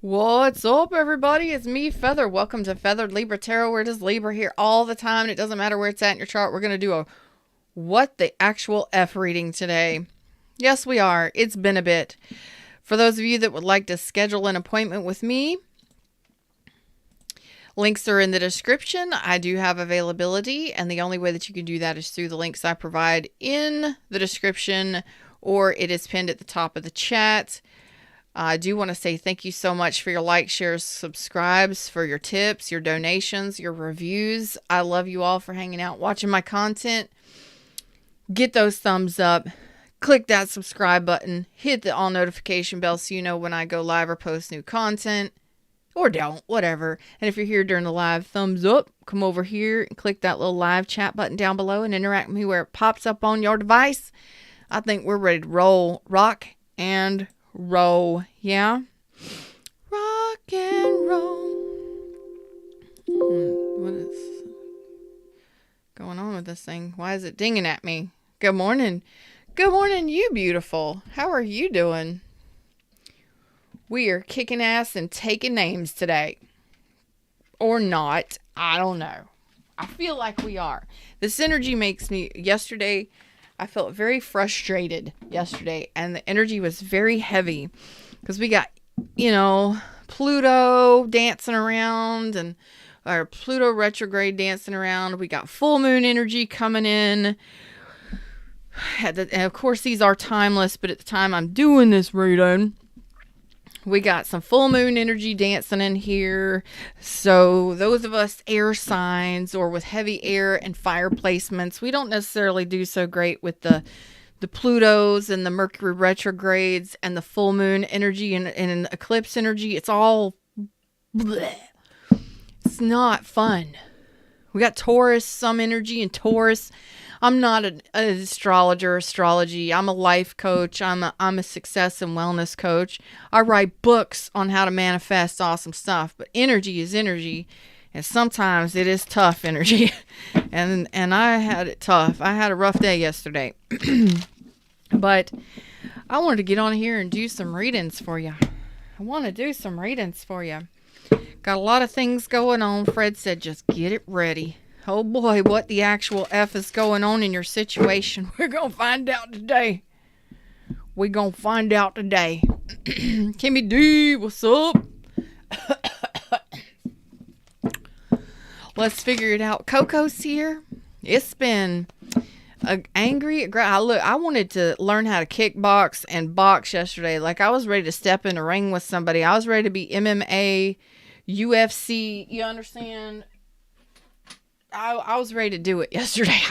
What's up, everybody? It's me, Feather. Welcome to Feathered Libra Tarot. We're just Libra here all the time, and it doesn't matter where it's at in your chart. We're going to do a what the actual F reading today. Yes, we are. It's been a bit. For those of you that would like to schedule an appointment with me, links are in the description. I do have availability, and the only way that you can do that is through the links I provide in the description, or it is pinned at the top of the chat. I do want to say thank you so much for your likes, shares, subscribes, for your tips, your donations, your reviews. I love you all for hanging out, watching my content. Get those thumbs up. Click that subscribe button. Hit the all notification bell so you know when I go live or post new content. Or don't, whatever. And if you're here during the live, thumbs up. Come over here and click that little live chat button down below and interact with me where it pops up on your device. I think we're ready to roll, rock, and roll, yeah? Rock and roll. What is going on with this thing? Why is it dinging at me? Good morning. Good morning, you beautiful. How are you doing? We are kicking ass and taking names today. Or not. I don't know. I feel like we are. This energy makes me... Yesterday, I felt very frustrated yesterday, and the energy was very heavy because we got, Pluto dancing around, and our Pluto retrograde dancing around. We got full moon energy coming in. And of course, these are timeless, but at the time I'm doing this reading, we got some full moon energy dancing in here. So those of us air signs or with heavy air and fire placements, we don't necessarily do so great with the Plutos and the Mercury retrogrades and the full moon energy and eclipse energy. It's all bleh. It's not fun. We got Taurus, some energy in Taurus. I'm not an astrologer, astrology. I'm a life coach. I'm a success and wellness coach. I write books on how to manifest awesome stuff. But energy is energy, and sometimes it is tough energy. and I had it tough. I had a rough day yesterday. But I wanted to get on here and do some readings for you. Got a lot of things going on. Fred said, just get it ready. Oh boy, what the actual F is going on in your situation? We're going to find out today. Kimmy D, what's up? Let's figure it out. Coco's here. It's been angry. I wanted to learn how to kickbox and box yesterday. Like, I was ready to step in a ring with somebody. I was ready to be MMA, UFC, you understand? I was ready to do it yesterday.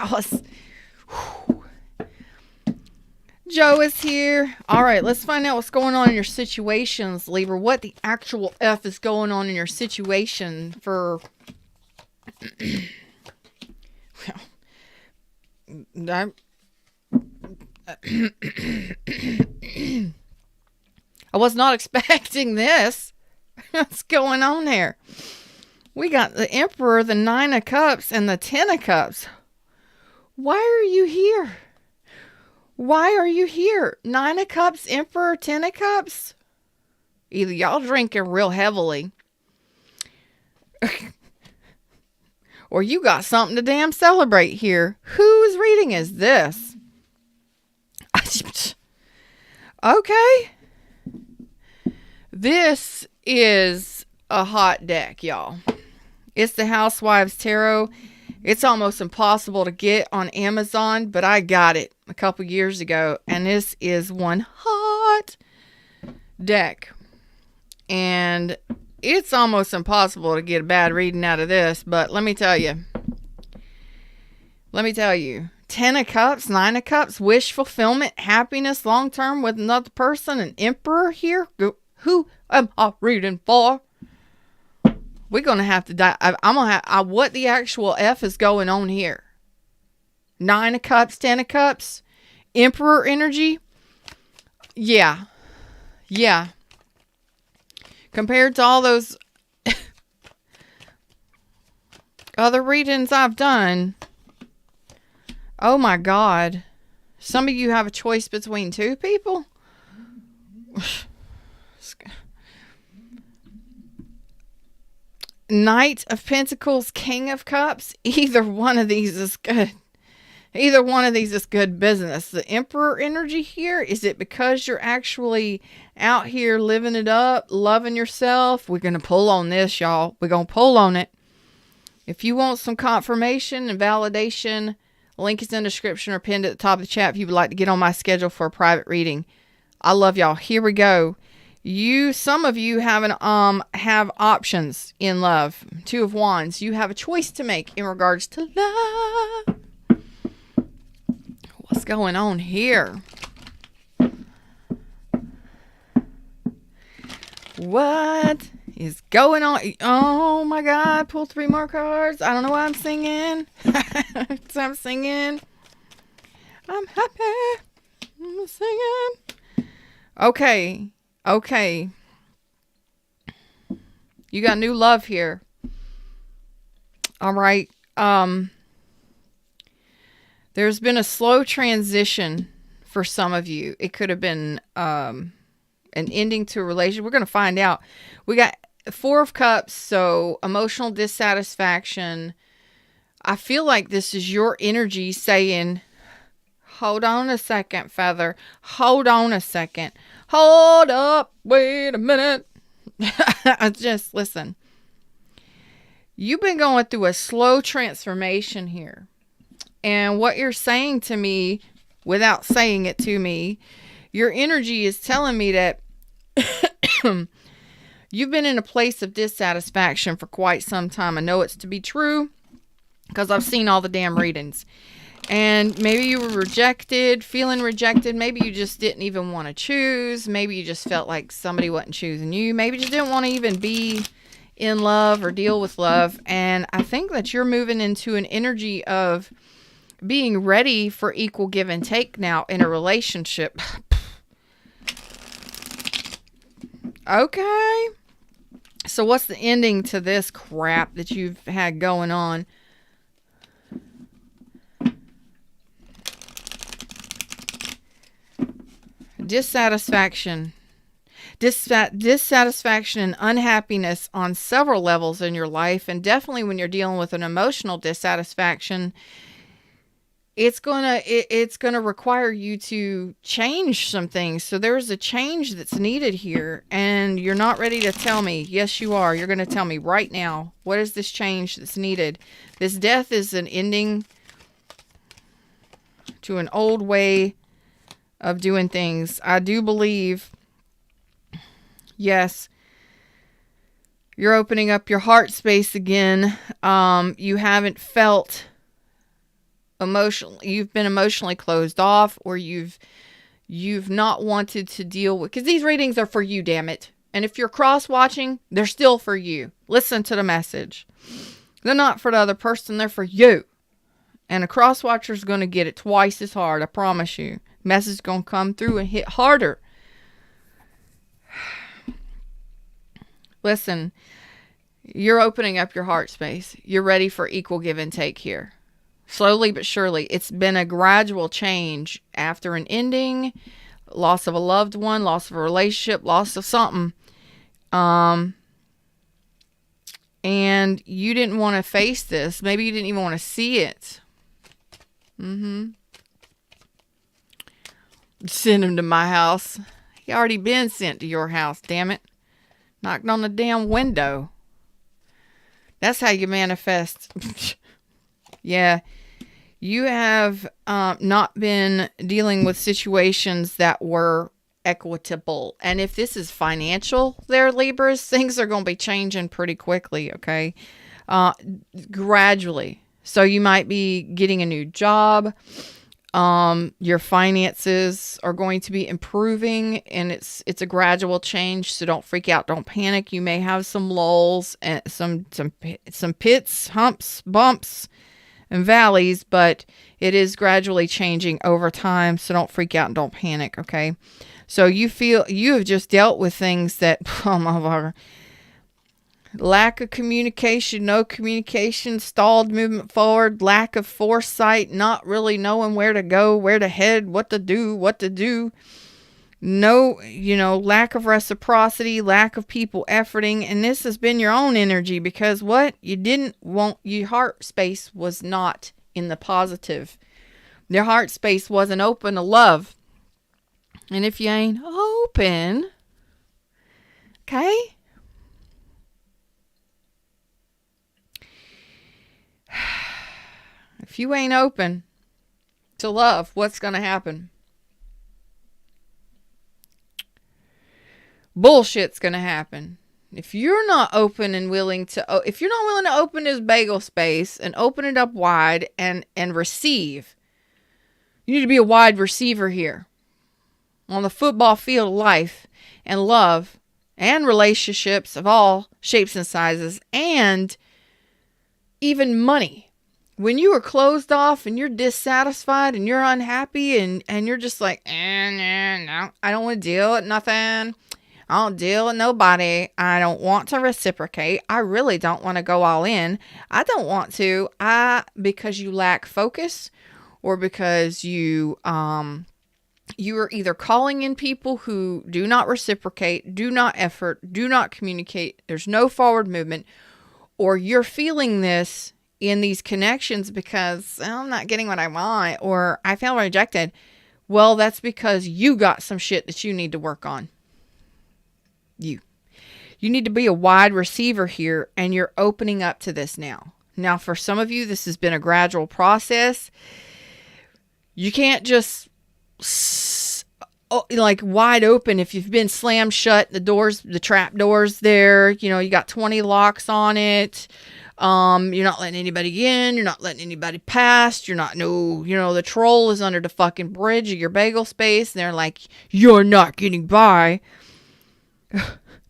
Joe is here. All right, let's find out what's going on in your situations, Libra. What the actual F is going on in your situation for... I was not expecting this. What's going on there? We got the Emperor, the Nine of Cups, and the Ten of Cups. Why are you here? Nine of Cups, Emperor, Ten of Cups? Either y'all drinking real heavily, or you got something to damn celebrate here. Whose reading is this? Okay. This is a hot deck, y'all. It's the Housewives Tarot. It's almost impossible to get on Amazon, but I got it a couple years ago, and this is one hot deck. And it's almost impossible to get a bad reading out of this, but let me tell you. Ten of Cups, Nine of Cups, wish fulfillment, happiness long-term with another person, an Emperor here. Who am I reading for? We're going to have to die. What the actual F is going on here? Nine of Cups, Ten of Cups, Emperor energy. Yeah. Compared to all those other readings I've done. Oh my God. Some of you have a choice between two people. Knight of Pentacles, King of Cups. Either one of these is good. Either one of these is good business. The Emperor energy here, is it because you're actually out here living it up, loving yourself? We're going to pull on this, y'all. We're going to pull on it. If you want some confirmation and validation, link is in the description or pinned at the top of the chat if you would like to get on my schedule for a private reading. I love y'all. Here we go. Some of you have options in love. Two of Wands. You have a choice to make in regards to love. What's going on here? What is going on? Oh my God. Pull 3 more cards. I don't know why I'm singing. So I'm singing. I'm happy. I'm singing. Okay. You got new love here. All right. There's been a slow transition for some of you. It could have been an ending to a relationship. We're going to find out. We got 4 of Cups, so emotional dissatisfaction. I feel like this is your energy saying, hold on a second, feather. Hold on a second. Hold up. Wait a minute. Just listen. You've been going through a slow transformation here. And what you're saying to me, without saying it to me, your energy is telling me that you've been in a place of dissatisfaction for quite some time. I know it's to be true because I've seen all the damn readings. And maybe you were rejected, feeling rejected. Maybe you just didn't even want to choose. Maybe you just felt like somebody wasn't choosing you. Maybe you just didn't want to even be in love or deal with love. And I think that you're moving into an energy of being ready for equal give and take now in a relationship. Okay. So what's the ending to this crap that you've had going on? Dissatisfaction. Dissatisfaction and unhappiness on several levels in your life. And definitely when you're dealing with an emotional dissatisfaction, it's gonna require you to change some things. So there's a change that's needed here, and you're not ready to tell me. Yes, you are. You're going to tell me right now. What is this change that's needed? This death is an ending to an old way of doing things. I do believe, yes, you're opening up your heart space again. You haven't felt you've been emotionally closed off, or you've not wanted to deal with, because these readings are for you, damn it. And if you're cross watching, they're still for you. Listen to the message. They're not for the other person, they're for you. And a cross watcher is going to get it twice as hard, I promise you. Message is going to come through and hit harder. Listen, you're opening up your heart space. You're ready for equal give and take here. Slowly but surely. It's been a gradual change after an ending, loss of a loved one, loss of a relationship, loss of something. And you didn't want to face this. Maybe you didn't even want to see it. Send him to my house. He already been sent to your house, damn it. Knocked on the damn window. That's how you manifest. Yeah. You have not been dealing with situations that were equitable. And if this is financial there, Libras, things are going to be changing pretty quickly, okay? Gradually. So you might be getting a new job. Your finances are going to be improving, and it's a gradual change. So don't freak out. Don't panic. You may have some lulls and some pits, humps, bumps, and valleys, but it is gradually changing over time. So don't freak out and don't panic. Okay. So you feel you have just dealt with things that, oh my God, lack of communication, no communication, stalled movement forward, lack of foresight, not really knowing where to go, where to head, what to do. No, lack of reciprocity, lack of people efforting. And this has been your own energy because what? You didn't want, your heart space was not in the positive. Your heart space wasn't open to love. And if you ain't open, okay? If you ain't open to love, what's going to happen? Bullshit's going to happen. If you're not open and willing to, if you're not willing to open this bagel space and open it up wide and receive, you need to be a wide receiver here on the football field of life and love and relationships of all shapes and sizes and even money. When you are closed off and you're dissatisfied and you're unhappy and you're just like, no, I don't want to deal with nothing. I don't deal with nobody. I don't want to reciprocate. I really don't want to go all in. I don't want to. Because you lack focus or because you are either calling in people who do not reciprocate, do not effort, do not communicate. There's no forward movement, or you're feeling this in these connections because I'm not getting what I want, or I feel rejected. Well, that's because you got some shit that you need to work on. You need to be a wide receiver here, and you're opening up to this now. Now, for some of you, this has been a gradual process. You can't just like wide open if you've been slammed shut, the trap doors there, you got 20 locks on it. You're not letting anybody in. You're not letting anybody past. You're not, the troll is under the fucking bridge of your bagel space. And they're like, you're not getting by.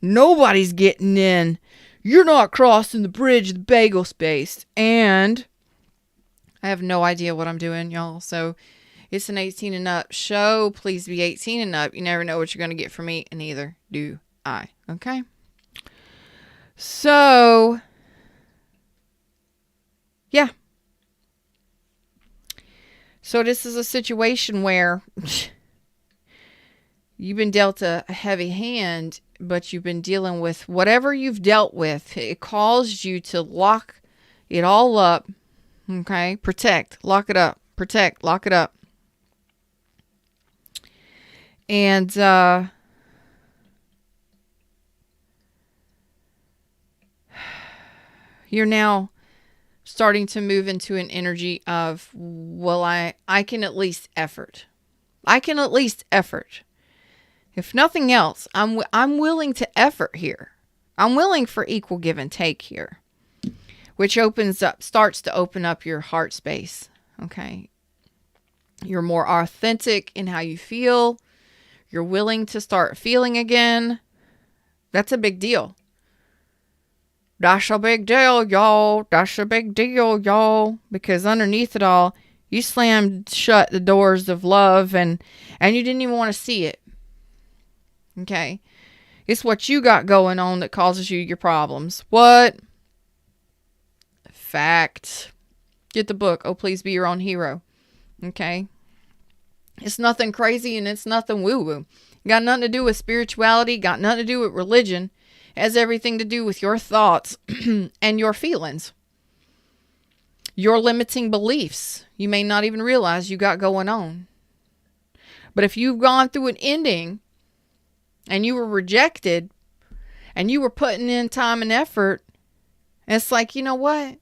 Nobody's getting in. You're not crossing the bridge of the bagel space. And I have no idea what I'm doing, y'all. So it's an 18 and up show. Please be 18 and up. You never know what you're going to get from me, and neither do I. Okay? So, yeah. So this is a situation where you've been dealt a heavy hand, but you've been dealing with whatever you've dealt with. It caused you to lock it all up. Okay? Protect. Lock it up. Protect. Lock it up. And you're now starting to move into an energy of, well, I can at least effort. I can at least effort. If nothing else, I'm willing to effort here. I'm willing for equal give and take here, which starts to open up your heart space. Okay. You're more authentic in how you feel. You're willing to start feeling again. That's a big deal. That's a big deal, y'all. That's a big deal, y'all. Because underneath it all, you slammed shut the doors of love and you didn't even want to see it. Okay? It's what you got going on that causes you your problems. What? Fact. Get the book. Oh, please be your own hero. Okay? It's nothing crazy and it's nothing woo-woo. Got nothing to do with spirituality. Got nothing to do with religion. It has everything to do with your thoughts and your feelings. Your limiting beliefs. You may not even realize you got going on. But if you've gone through an ending and you were rejected and you were putting in time and effort, it's like, you know what?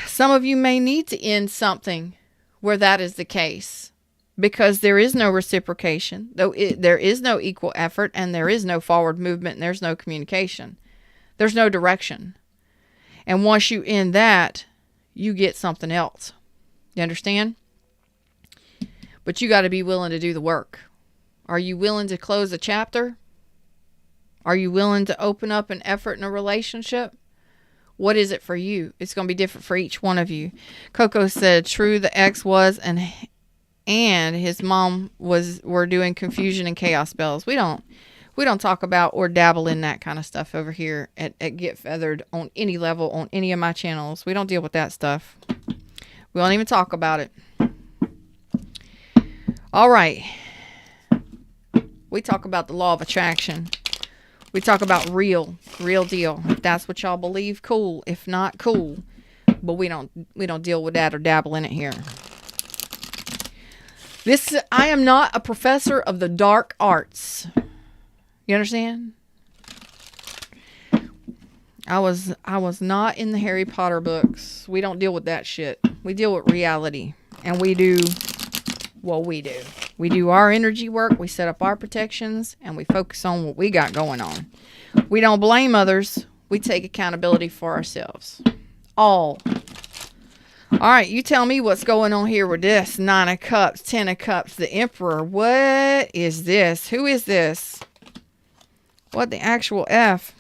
Some of you may need to end something where that is the case, because there is no reciprocation, there is no equal effort, and there is no forward movement, and there's no communication. There's no direction. And once you end that, you get something else. You understand? But you got to be willing to do the work. Are you willing to close a chapter? Are you willing to open up an effort in a relationship? What is it for you? It's going to be different for each one of you. Coco said, true, the ex was and his mom were doing confusion and chaos spells. We don't talk about or dabble in that kind of stuff over here at Get Feathered on any level on any of my channels. We don't deal with that stuff. We don't even talk about it. All right. We talk about the law of attraction. We talk about real deal. If that's what y'all believe, cool. If not, cool. But we don't deal with that or dabble in it here. I am not a professor of the dark arts. You understand? I was not in the Harry Potter books. We don't deal with that shit. We deal with reality. And we do what we do. We do our energy work. We set up our protections. And we focus on what we got going on. We don't blame others. We take accountability for ourselves. All right, you tell me what's going on here with this. 9 of Cups, 10 of Cups, the Emperor. What is this? Who is this? What the actual F?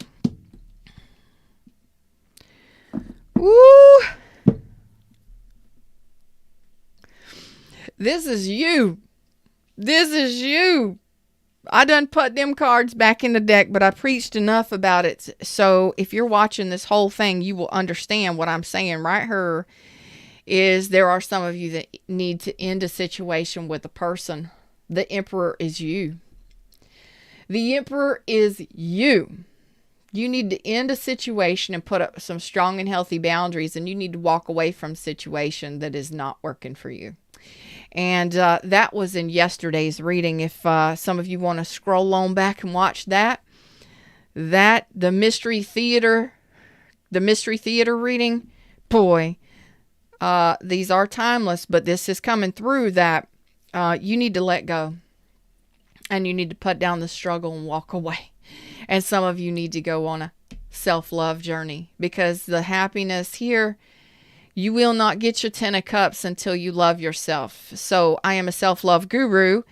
Woo! This is you. This is you. I done put them cards back in the deck, but I preached enough about it. So if you're watching this whole thing, you will understand what I'm saying right here. Is there are some of you that need to end a situation with a person. The Emperor is you. The Emperor is you. You need to end a situation and put up some strong and healthy boundaries, and you need to walk away from a situation that is not working for you. And that was in yesterday's reading. If some of you want to scroll on back and watch that the mystery theater reading, boy, these are timeless, but this is coming through that you need to let go, and you need to put down the struggle and walk away. And some of you need to go on a self-love journey, because the happiness here, you will not get your 10 of Cups until you love yourself. So I am a self-love guru.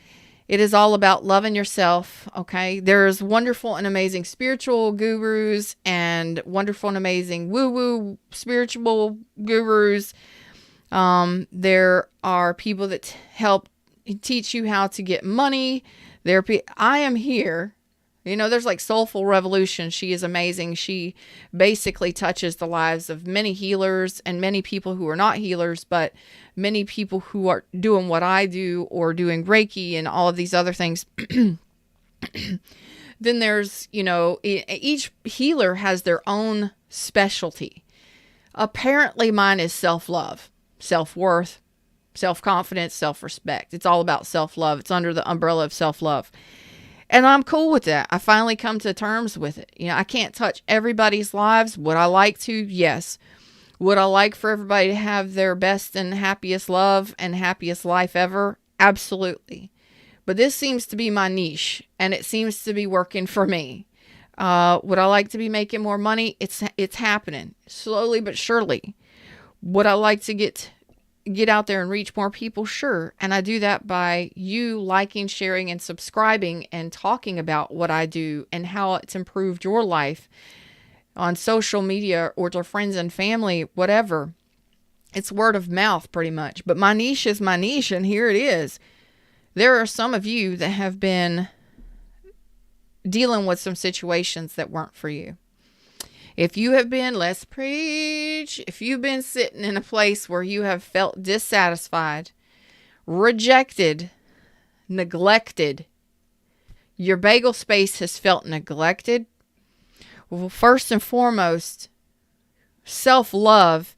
It is all about loving yourself, okay? There's wonderful and amazing spiritual gurus and wonderful and amazing woo-woo spiritual gurus. There are people that help teach you how to get money. I am here. You know, there's like Soulful Revolution. She is amazing. She basically touches the lives of many healers and many people who are not healers, but many people who are doing what I do or doing Reiki and all of these other things. Then there's, each healer has their own specialty. Apparently mine is self-love, self-worth, self-confidence, self-respect. It's all about self-love. It's under the umbrella of self-love. And I'm cool with that. I finally come to terms with it. I can't touch everybody's lives. Would I like to? Yes. Would I like for everybody to have their best and happiest love and happiest life ever? Absolutely. But this seems to be my niche, and it seems to be working for me. Would I like to be making more money? It's happening slowly but surely. Would I like to get out there and reach more people? Sure. And I do that by you liking, sharing, and subscribing and talking about what I do and how it's improved your life on social media or to friends and family, whatever. It's word of mouth pretty much. But my niche is my niche, and here it is. There are some of you that have been dealing with some situations that weren't for you. If you have been, let's preach, if you've been sitting in a place where you have felt dissatisfied, rejected, neglected, your bagel space has felt neglected, well, first and foremost, self-love,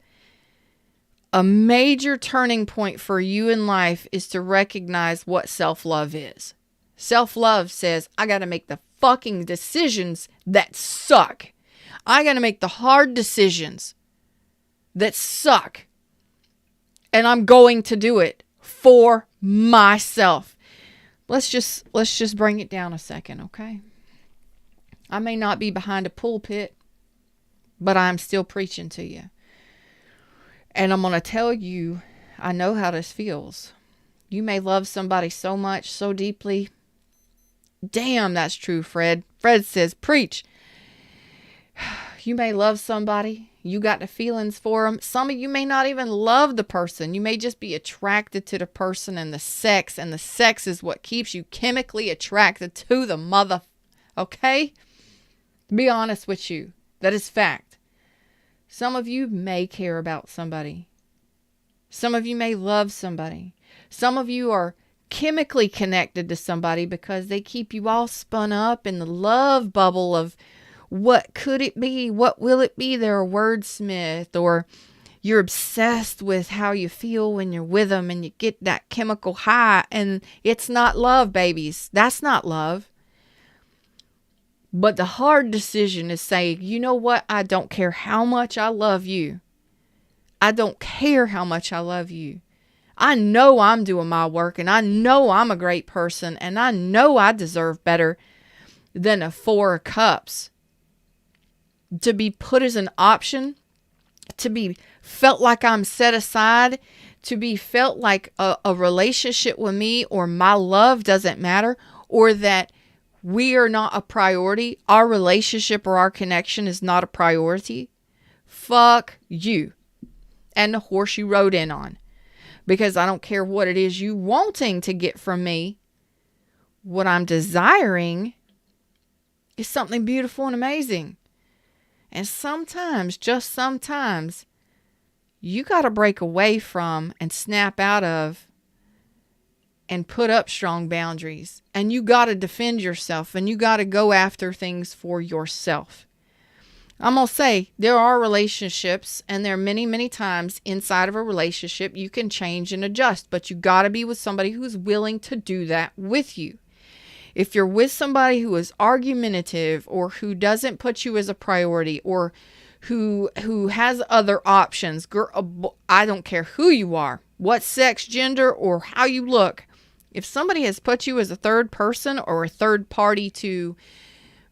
a major turning point for you in life is to recognize what self-love is. Self-love says, I got to make the fucking decisions that suck. I got to make the hard decisions that suck. And I'm going to do it for myself. Let's just bring it down a second, okay? I may not be behind a pulpit, but I'm still preaching to you. And I'm going to tell you, I know how this feels. You may love somebody so much, so deeply. Damn, that's true, Fred. Fred says, preach. You may love somebody. You got the feelings for them. Some of you may not even love the person. You may just be attracted to the person and the sex is what keeps you chemically attracted to the mother. Okay? Be honest with you. That is fact. Some of you may care about somebody. Some of you may love somebody. Some of you are chemically connected to somebody because they keep you all spun up in the love bubble of what could it be? What will it be? They're a wordsmith, or you're obsessed with how you feel when you're with them and you get that chemical high, and it's not love, babies. That's not love. But the hard decision is saying, you know what? I don't care how much I love you. I don't care how much I love you. I know I'm doing my work, and I know I'm a great person, and I know I deserve better than a 4 of cups. To be put as an option, to be felt like I'm set aside, to be felt like a relationship with me or my love doesn't matter, or that we are not a priority, our relationship or our connection is not a priority. Fuck you and the horse you rode in on. Because I don't care what it is you wanting to get from me. What I'm desiring is something beautiful and amazing. And sometimes, just sometimes, you got to break away from and snap out of and put up strong boundaries. And you got to defend yourself, and you got to go after things for yourself. I'm going to say there are relationships, and there are many, many times inside of a relationship you can change and adjust, but you got to be with somebody who's willing to do that with you. If you're with somebody who is argumentative, or who doesn't put you as a priority, or who has other options, girl, I don't care who you are, what sex, gender, or how you look. If somebody has put you as a third person or a third party to,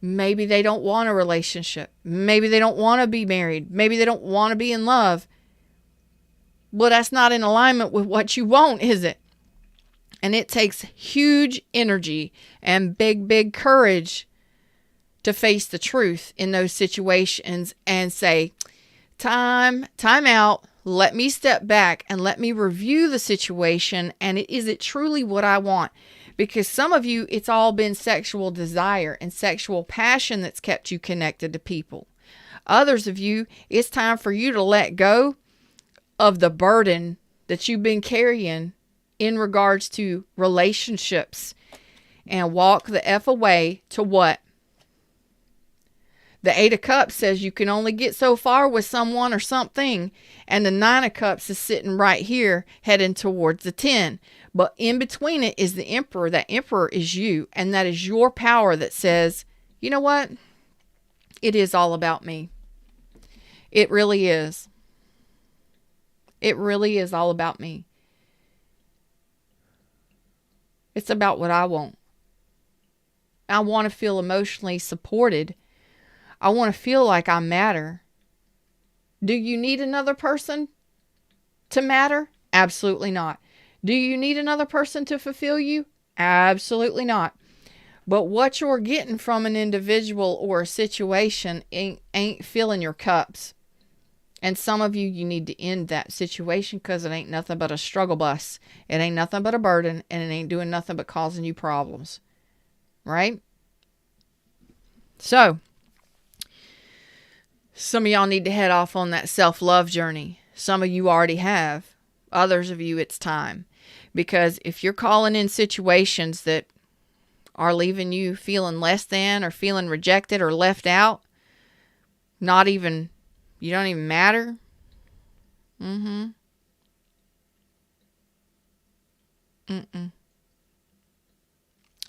maybe they don't want a relationship, maybe they don't want to be married, maybe they don't want to be in love, well, that's not in alignment with what you want, is it? And it takes huge energy and big courage to face the truth in those situations and say, time out, let me step back and let me review the situation, and is it truly what I want? Because some of you, it's all been sexual desire and sexual passion that's kept you connected to people. Others of you, it's time for you to let go of the burden that you've been carrying in regards to relationships and walk the F away to what? The 8 of Cups says you can only get so far with someone or something. And the 9 of Cups is sitting right here heading towards the 10. But in between it is the Emperor. That Emperor is you. And that is your power that says, you know what? It is all about me. It really is. It really is all about me. It's about what I want. I want to feel emotionally supported. I want to feel like I matter. Do you need another person to matter? Absolutely not. Do you need another person to fulfill you? Absolutely not. But what you're getting from an individual or a situation ain't filling your cups. And some of you need to end that situation because it ain't nothing but a struggle bus. It ain't nothing but a burden, and it ain't doing nothing but causing you problems. Right? So, some of y'all need to head off on that self-love journey. Some of you already have. Others of you, it's time. Because if you're calling in situations that are leaving you feeling less than, or feeling rejected or left out, you don't even matter.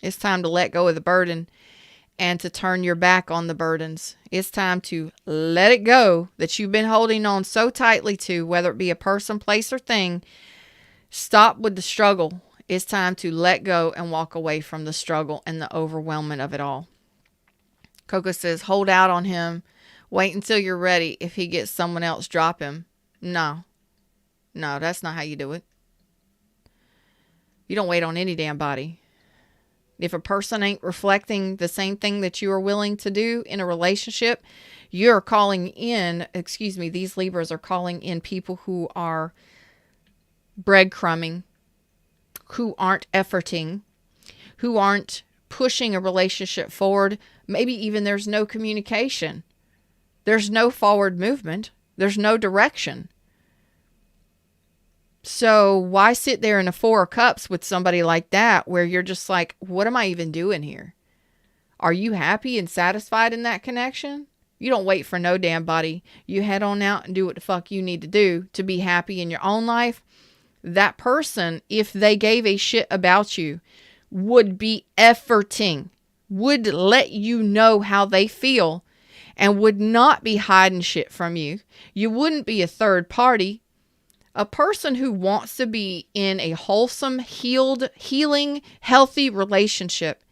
It's time to let go of the burden and to turn your back on the burdens. It's time to let it go that you've been holding on so tightly to, whether it be a person, place, or thing. Stop with the struggle. It's time to let go and walk away from the struggle and the overwhelming of it all. Coco says, hold out on him. Wait until you're ready. If he gets someone else, drop him. No, that's not how you do it. You don't wait on any damn body. If a person ain't reflecting the same thing that you are willing to do in a relationship, you're calling in, these Libras are calling in people who are breadcrumbing, who aren't efforting, who aren't pushing a relationship forward. Maybe even there's no communication. There's no forward movement. There's no direction. So why sit there in a 4 of Cups with somebody like that where you're just like, what am I even doing here? Are you happy and satisfied in that connection? You don't wait for no damn body. You head on out and do what the fuck you need to do to be happy in your own life. That person, if they gave a shit about you, would be efforting, would let you know how they feel, and would not be hiding shit from you. You wouldn't be a third party. A person who wants to be in a wholesome, healing, healthy relationship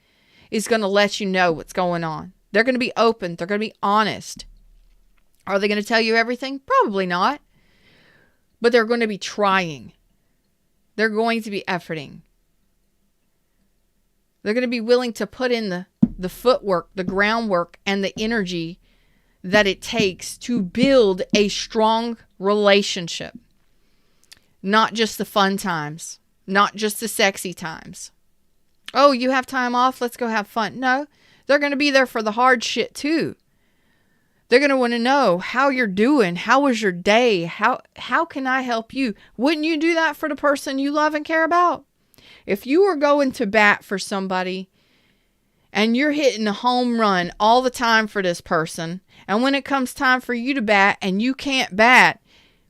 is going to let you know what's going on. They're going to be open. They're going to be honest. Are they going to tell you everything? Probably not. But they're going to be trying. They're going to be efforting. They're going to be willing to put in the footwork, the groundwork, and the energy that it takes to build a strong relationship. Not just the fun times. Not just the sexy times. Oh, you have time off? Let's go have fun. No, they're going to be there for the hard shit too. They're going to want to know how you're doing. How was your day? How can I help you? Wouldn't you do that for the person you love and care about? If you were going to bat for somebody and you're hitting a home run all the time for this person, and when it comes time for you to bat and you can't bat,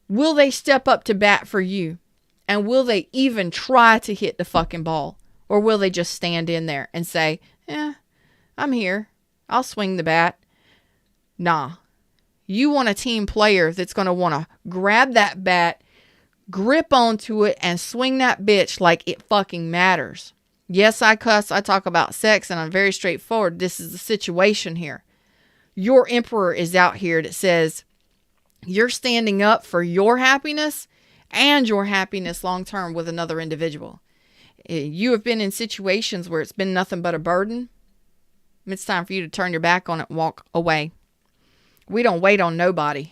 will they step up to bat for you? And will they even try to hit the fucking ball? Or will they just stand in there and say, I'm here. I'll swing the bat. Nah. You want a team player that's going to want to grab that bat, grip onto it, and swing that bitch like it fucking matters. Yes, I cuss. I talk about sex, and I'm very straightforward. This is the situation here. Your emperor is out here that says you're standing up for your happiness and your happiness long term with another individual. You have been in situations where it's been nothing but a burden. It's time for you to turn your back on it and walk away. We don't wait on nobody.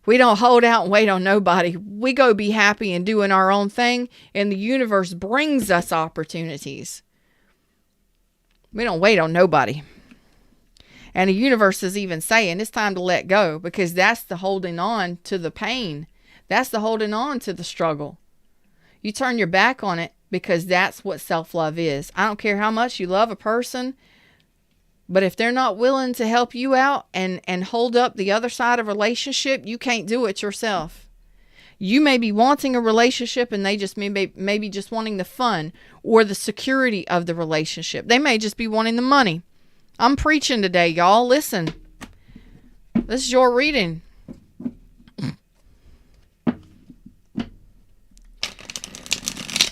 We don't hold out and wait on nobody. We go be happy and doing our own thing, and the universe brings us opportunities. We don't wait on nobody. And the universe is even saying it's time to let go, because that's the holding on to the pain. That's the holding on to the struggle. You turn your back on it, because that's what self-love is. I don't care how much you love a person, but if they're not willing to help you out and hold up the other side of a relationship, you can't do it yourself. You may be wanting a relationship and they just maybe just wanting the fun or the security of the relationship. They may just be wanting the money. I'm preaching today, y'all. Listen. This is your reading.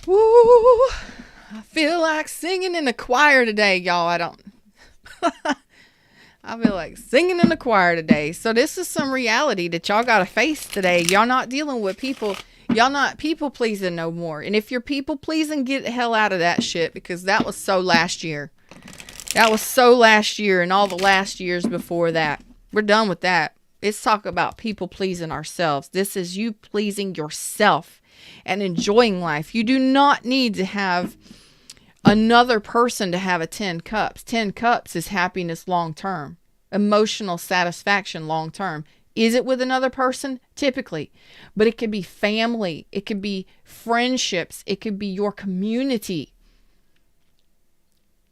Woo! I feel like singing in the choir today, y'all. I feel like singing in the choir today. So this is some reality that y'all got to face today. Y'all not dealing with people. Y'all not people pleasing no more. And if you're people pleasing, get the hell out of that shit, because that was so last year. That was so last year and all the last years before that. We're done with that. Let's talk about people pleasing ourselves. This is you pleasing yourself and enjoying life. You do not need to have another person to have a 10 cups. 10 cups is happiness long term, emotional satisfaction long term. Is it with another person? Typically. But it could be family. It could be friendships. It could be your community.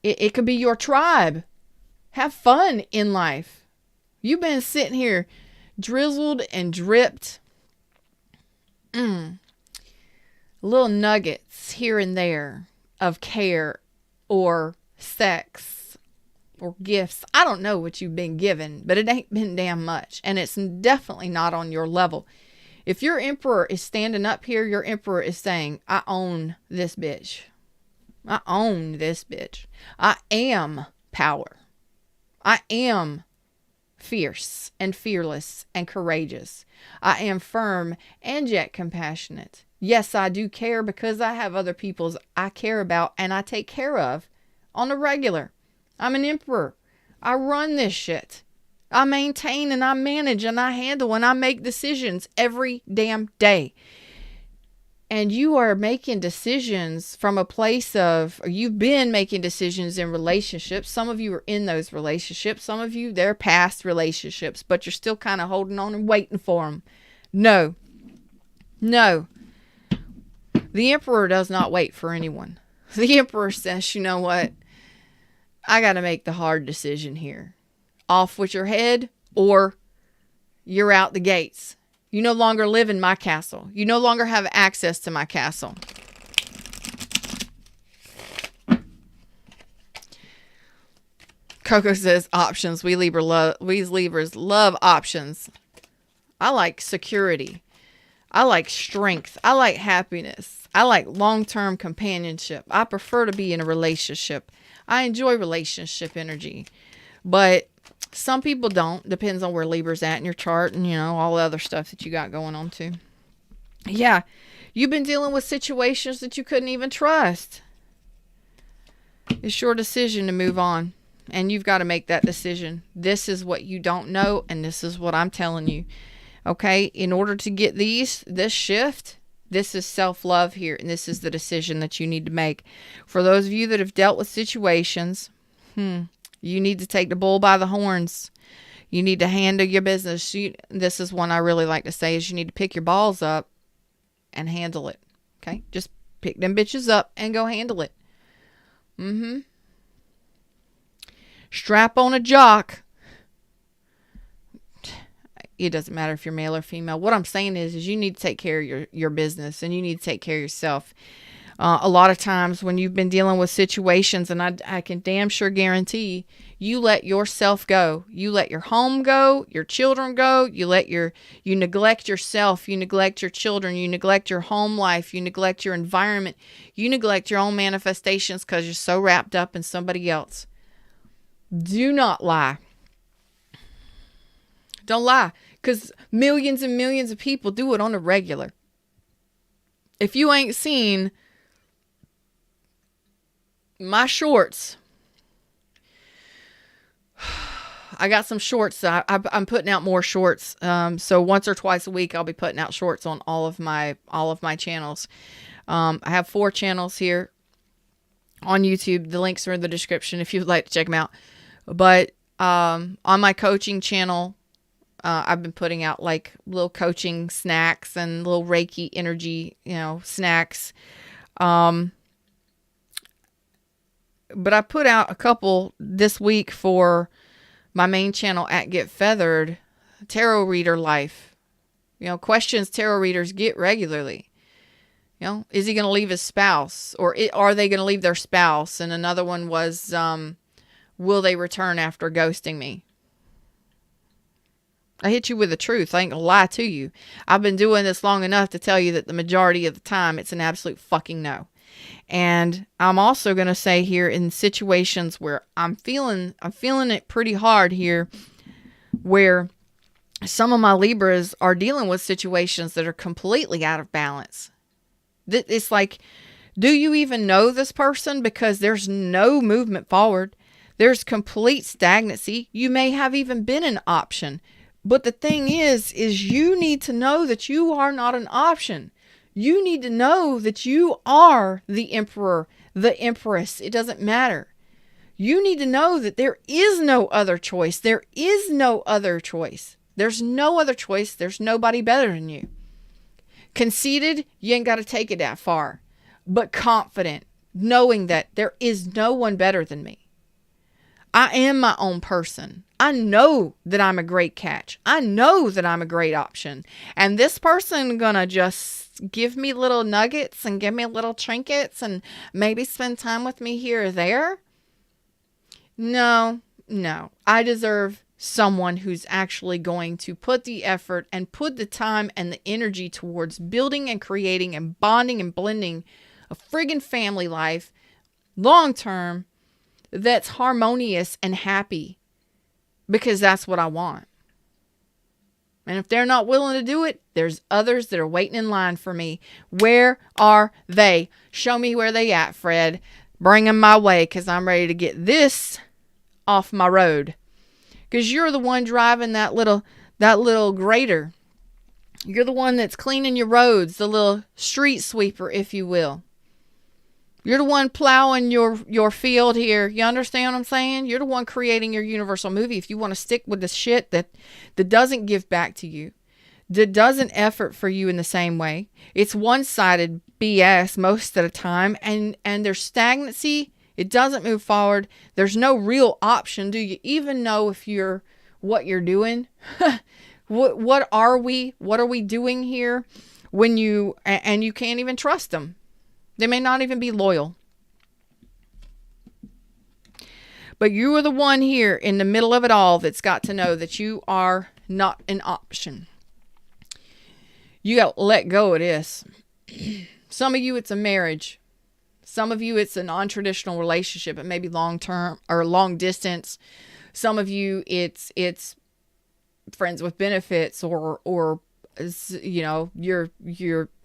It could be your tribe. Have fun in life. You've been sitting here drizzled and dripped. Little nuggets here and there of care or sex or gifts. I don't know what you've been given, but it ain't been damn much. And it's definitely not on your level. If your emperor is standing up here, your emperor is saying, I own this bitch. I own this bitch. I am power. I am fierce and fearless and courageous. I am firm and yet compassionate. Yes, I do care, because I have other people's I care about and I take care of on a regular. I'm an emperor. I run this shit. I maintain and I manage and I handle and I make decisions every damn day. And you are making decisions from a place of, or you've been making decisions in relationships. Some of you are in those relationships. Some of you, they're past relationships, but you're still kind of holding on and waiting for them. No. The Emperor does not wait for anyone. The Emperor says, you know what? I got to make the hard decision here. Off with your head, or you're out the gates. You no longer live in my castle. You no longer have access to my castle. Coco says options. We Libras love options. I like security. I like strength. I like happiness. I like long-term companionship. I prefer to be in a relationship. I enjoy relationship energy. But some people don't. Depends on where Libra's at in your chart and, all the other stuff that you got going on too. Yeah. You've been dealing with situations that you couldn't even trust. It's your decision to move on. And you've got to make that decision. This is what you don't know, and this is what I'm telling you. Okay? In order to get this shift, this is self-love here, and this is the decision that you need to make. For those of you that have dealt with situations, you need to take the bull by the horns. You need to handle your business. This is one I really like to say, is you need to pick your balls up and handle it. Okay? Just pick them bitches up and go handle it. Strap on a jock. It doesn't matter if you're male or female. What I'm saying is you need to take care of your business, and you need to take care of yourself. A lot of times when you've been dealing with situations, and I can damn sure guarantee, you let yourself go. You let your home go, your children go. You neglect yourself. You neglect your children. You neglect your home life. You neglect your environment. You neglect your own manifestations because you're so wrapped up in somebody else. Do not lie. Don't lie, because millions and millions of people do it on a regular. If you ain't seen my shorts, I got some shorts. I'm putting out more shorts. So once or twice a week, I'll be putting out shorts on all of my channels. I have 4 channels here on YouTube. The links are in the description if you'd like to check them out. But on my coaching channel, I've been putting out like little coaching snacks and little Reiki energy, snacks. But I put out a couple this week for my main channel at Get Feathered, Tarot Reader Life. Questions tarot readers get regularly. Is he going to leave his spouse, or are they going to leave their spouse? And another one was, will they return after ghosting me? I hit you with the truth. I ain't gonna lie to you. I've been doing this long enough to tell you that the majority of the time it's an absolute fucking no. And I'm also gonna say here, in situations where I'm feeling it pretty hard here, where some of my Libras are dealing with situations that are completely out of balance. It's like, do you even know this person? Because there's no movement forward. There's complete stagnancy. You may have even been an option. But the thing is you need to know that you are not an option. You need to know that you are the emperor, the empress. It doesn't matter. You need to know that there is no other choice. There is no other choice. There's no other choice. There's nobody better than you. Conceited, you ain't got to take it that far. But confident, knowing that there is no one better than me. I am my own person. I know that I'm a great catch. I know that I'm a great option. And this person gonna just give me little nuggets and give me little trinkets and maybe spend time with me here or there. No. I deserve someone who's actually going to put the effort and put the time and the energy towards building and creating and bonding and blending a friggin' family life long term that's harmonious and happy, because that's what I want. And if they're not willing to do it, there's others that are waiting in line for me. Where are they? Show me where they at, Fred. Bring them my way, because I'm ready to get this off my road. Because you're the one driving that little grader. You're the one that's cleaning your roads, the little street sweeper, if you will. You're the one plowing your field here. You understand what I'm saying? You're the one creating your universal movie. If you want to stick with the shit that doesn't give back to you, that doesn't effort for you in the same way. It's one-sided BS most of the time, and there's stagnancy. It doesn't move forward. There's no real option. Do you even know if you're what you're doing? What are we doing here? When you can't even trust them. They may not even be loyal. But you are the one here in the middle of it all that's got to know that you are not an option. You got to let go of this. Some of you, it's a marriage. Some of you, it's a non-traditional relationship. It may be long-term or long distance. Some of you, it's friends with benefits, or you know, you're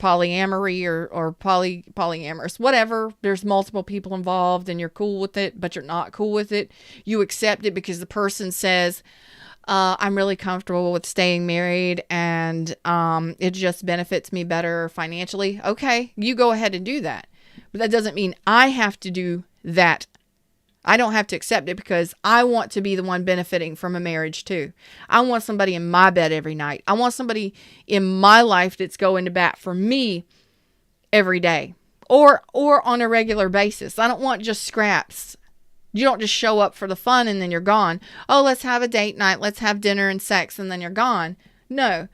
polyamory or polyamorous, whatever. There's multiple people involved and you're cool with it, but you're not cool with it. You accept it because the person says, I'm really comfortable with staying married and it just benefits me better financially. Okay, you go ahead and do that. But that doesn't mean I have to do that. I don't have to accept it because I want to be the one benefiting from a marriage too. I want somebody in my bed every night. I want somebody in my life that's going to bat for me every day or on a regular basis. I don't want just scraps. You don't just show up for the fun and then you're gone. Oh, let's have a date night. Let's have dinner and sex and then you're gone. No.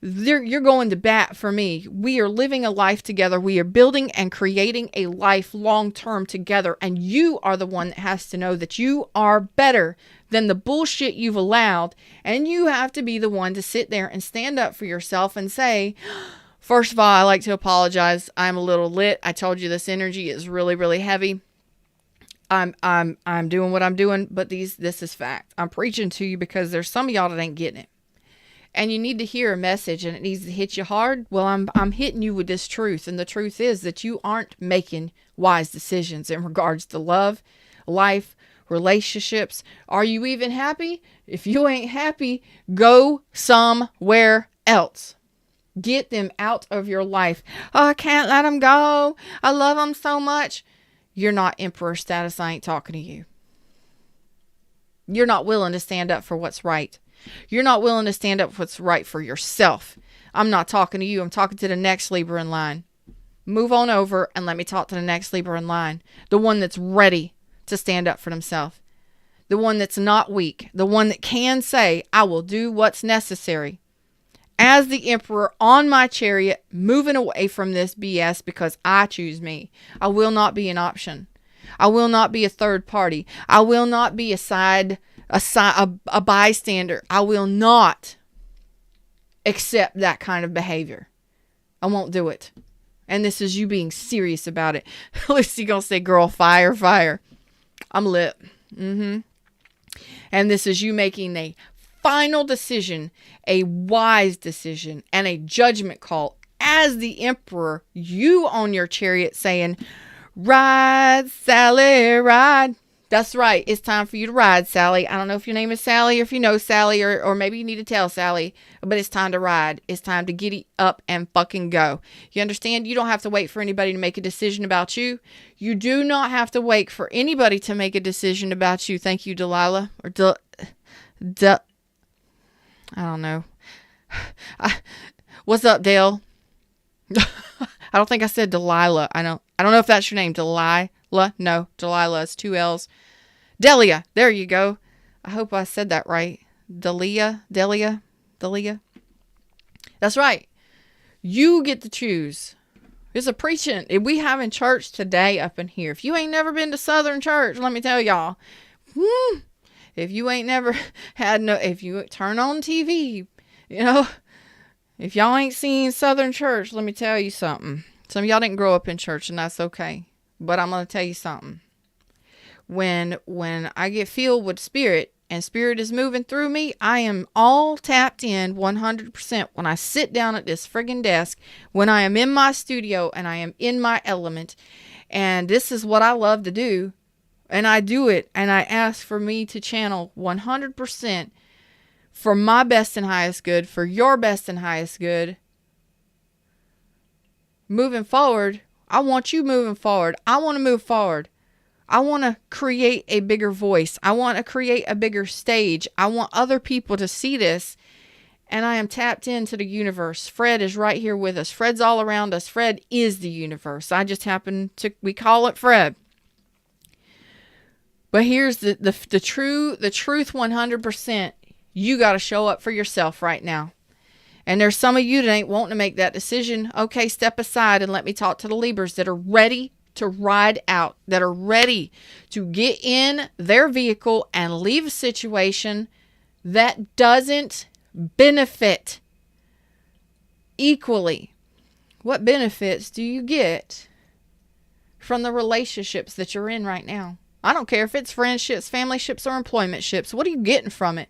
You're going to bat for me. We are living a life together. We are building and creating a life long-term together. And you are the one that has to know that you are better than the bullshit you've allowed. And you have to be the one to sit there and stand up for yourself and say, first of all, I like to apologize. I'm a little lit. I told you this energy is really, really heavy. I'm doing what I'm doing, but this is fact. I'm preaching to you because there's some of y'all that ain't getting it. And you need to hear a message and it needs to hit you hard. Well, I'm hitting you with this truth. And the truth is that you aren't making wise decisions in regards to love, life, relationships. Are you even happy? If you ain't happy, go somewhere else. Get them out of your life. Oh, I can't let them go. I love them so much. You're not emperor status. I ain't talking to you. You're not willing to stand up for what's right. You're not willing to stand up for what's right for yourself. I'm not talking to you. I'm talking to the next Libra in line. Move on over and let me talk to the next Libra in line. The one that's ready to stand up for themselves. The one that's not weak. The one that can say, I will do what's necessary. As the emperor on my chariot, moving away from this BS because I choose me. I will not be an option. I will not be a third party. I will not be a bystander. I will not accept that kind of behavior. I won't do it. And this is you being serious about it. Lucy gonna say, girl, fire. I'm lit. And this is you making a final decision, a wise decision, and a judgment call as the emperor, you on your chariot saying, ride, Sally, ride. That's right. It's time for you to ride, Sally. I don't know if your name is Sally or if you know Sally or maybe you need to tell Sally, but it's time to ride. It's time to giddy up and fucking go. You understand? You don't have to wait for anybody to make a decision about you. You do not have to wait for anybody to make a decision about you. Thank you, Delilah. Or I don't know. What's up, Dale? I don't think I said Delilah. I don't know if that's your name. Delilah? No, Delilah is 2 L's. Delia. There you go. I hope I said that right. Delia. That's right. You get to choose. It's a preaching. We having church today up in here. If you ain't never been to Southern church, let me tell y'all. If you ain't never if you turn on TV, if y'all ain't seen Southern church, let me tell you something. Some of y'all didn't grow up in church and that's okay. But I'm going to tell you something. When I get filled with spirit and spirit is moving through me, I am all tapped in 100% when I sit down at this friggin' desk, when I am in my studio and I am in my element. And this is what I love to do. And I do it, and I ask for me to channel 100% for my best and highest good, for your best and highest good. Moving forward, I want you moving forward. I want to move forward. I want to create a bigger voice. I want to create a bigger stage. I want other people to see this And I am tapped into the universe. Fred is right here with us. Fred's all around us. Fred is the universe. I just happen to, we call it Fred. But here's the truth 100%. You got to show up for yourself right now. And there's some of you that ain't wanting to make that decision. Okay, step aside and let me talk to the Libras that are ready to ride out, that are ready to get in their vehicle and leave a situation that doesn't benefit equally. What benefits do you get from the relationships that you're in right now? I don't care if it's friendships, family ships, or employment ships. What are you getting from it?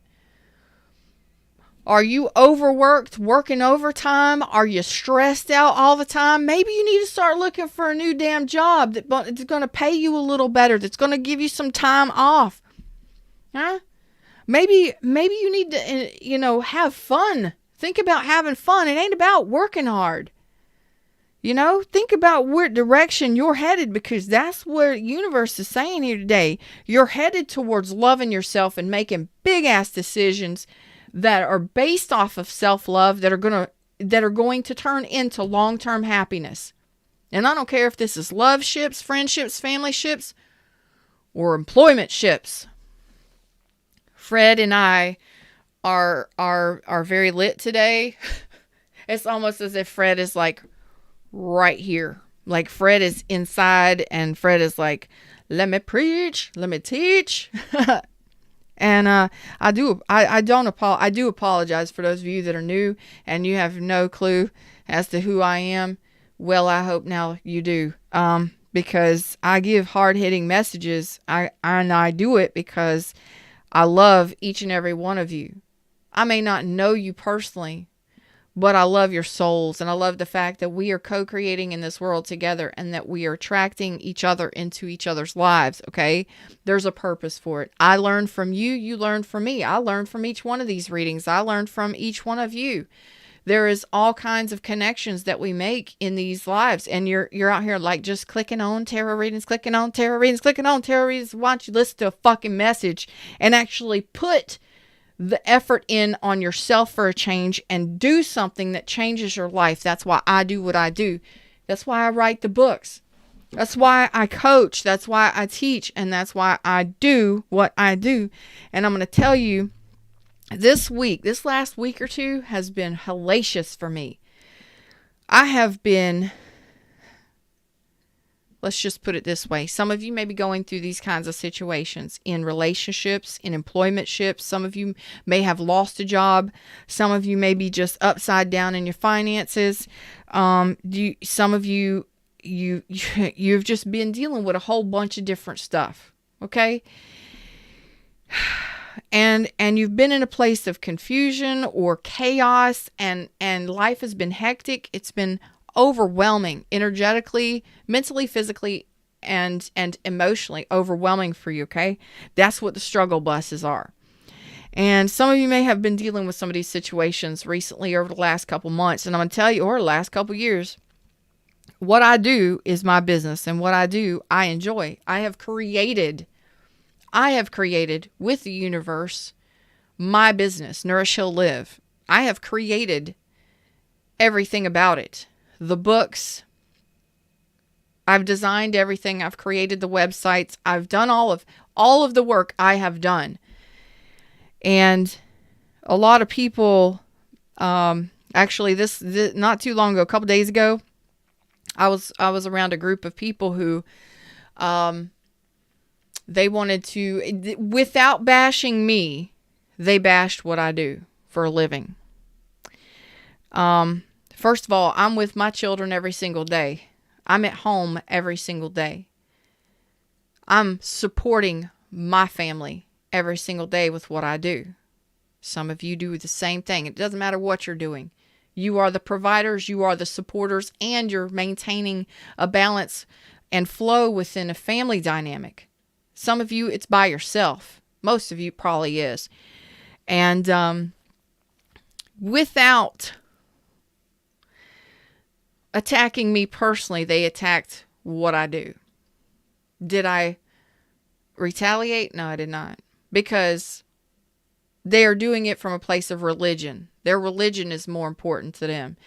Are you overworked, working overtime? Are you stressed out all the time? Maybe you need to start looking for a new damn job that's going to pay you a little better, that's going to give you some time off. Huh? Maybe you need to, have fun. Think about having fun. It ain't about working hard. Think about what direction you're headed, because that's where the universe is saying here today. You're headed towards loving yourself and making big ass decisions that are based off of self-love, that are going to turn into long-term happiness. And I don't care if this is love ships, friendships, family ships, or employment ships. Fred and I are very lit today. It's almost as if Fred is like right here. Like Fred is inside and Fred is like, let me preach, let me teach. And I do apologize for those of you that are new and you have no clue as to who I am. Well, I hope now you do. Because I give hard-hitting messages. I do it because I love each and every one of you. I may not know you personally, but I love your souls, and I love the fact that we are co-creating in this world together and that we are attracting each other into each other's lives, okay? There's a purpose for it. I learn from you, you learn from me. I learn from each one of these readings. I learn from each one of you. There is all kinds of connections that we make in these lives, and you're out here like just clicking on tarot readings, clicking on tarot readings, clicking on tarot readings. Why don't you listen to a fucking message and actually put the effort in on yourself for a change and do something that changes your life? That's why I do what I do. That's why I write the books. That's why I coach. That's why I teach. And that's why I do what I do. And I'm going to tell you, this last week or two has been hellacious for me. I have been, let's just put it this way. Some of you may be going through these kinds of situations in relationships, in employment ships. Some of you may have lost a job. Some of you may be just upside down in your finances. Some of you, you've just been dealing with a whole bunch of different stuff. Okay. And you've been in a place of confusion or chaos, and life has been hectic. It's been overwhelming, energetically, mentally, physically, and emotionally overwhelming for you, okay? That's what the struggle buses are. And some of you may have been dealing with some of these situations recently over the last couple months, and I'm going to tell you, or the last couple years, what I do is my business, and what I do, I enjoy. I have created with the universe my business, Nourish, Live. I have created everything about it. The books, I've designed everything. I've created the websites. I've done all of the work I have done. And a lot of people, actually this not too long ago, a couple days ago, I was around a group of people who, they wanted to, without bashing me, they bashed what I do for a living. First of all, I'm with my children every single day. I'm at home every single day. I'm supporting my family every single day with what I do. Some of you do the same thing. It doesn't matter what you're doing. You are the providers, you are the supporters, and you're maintaining a balance and flow within a family dynamic. Some of you, it's by yourself. Most of you probably is. And without attacking me personally, they attacked what I do. Did I retaliate? No, I did not. Because they are doing it from a place of religion. Their religion is more important to them.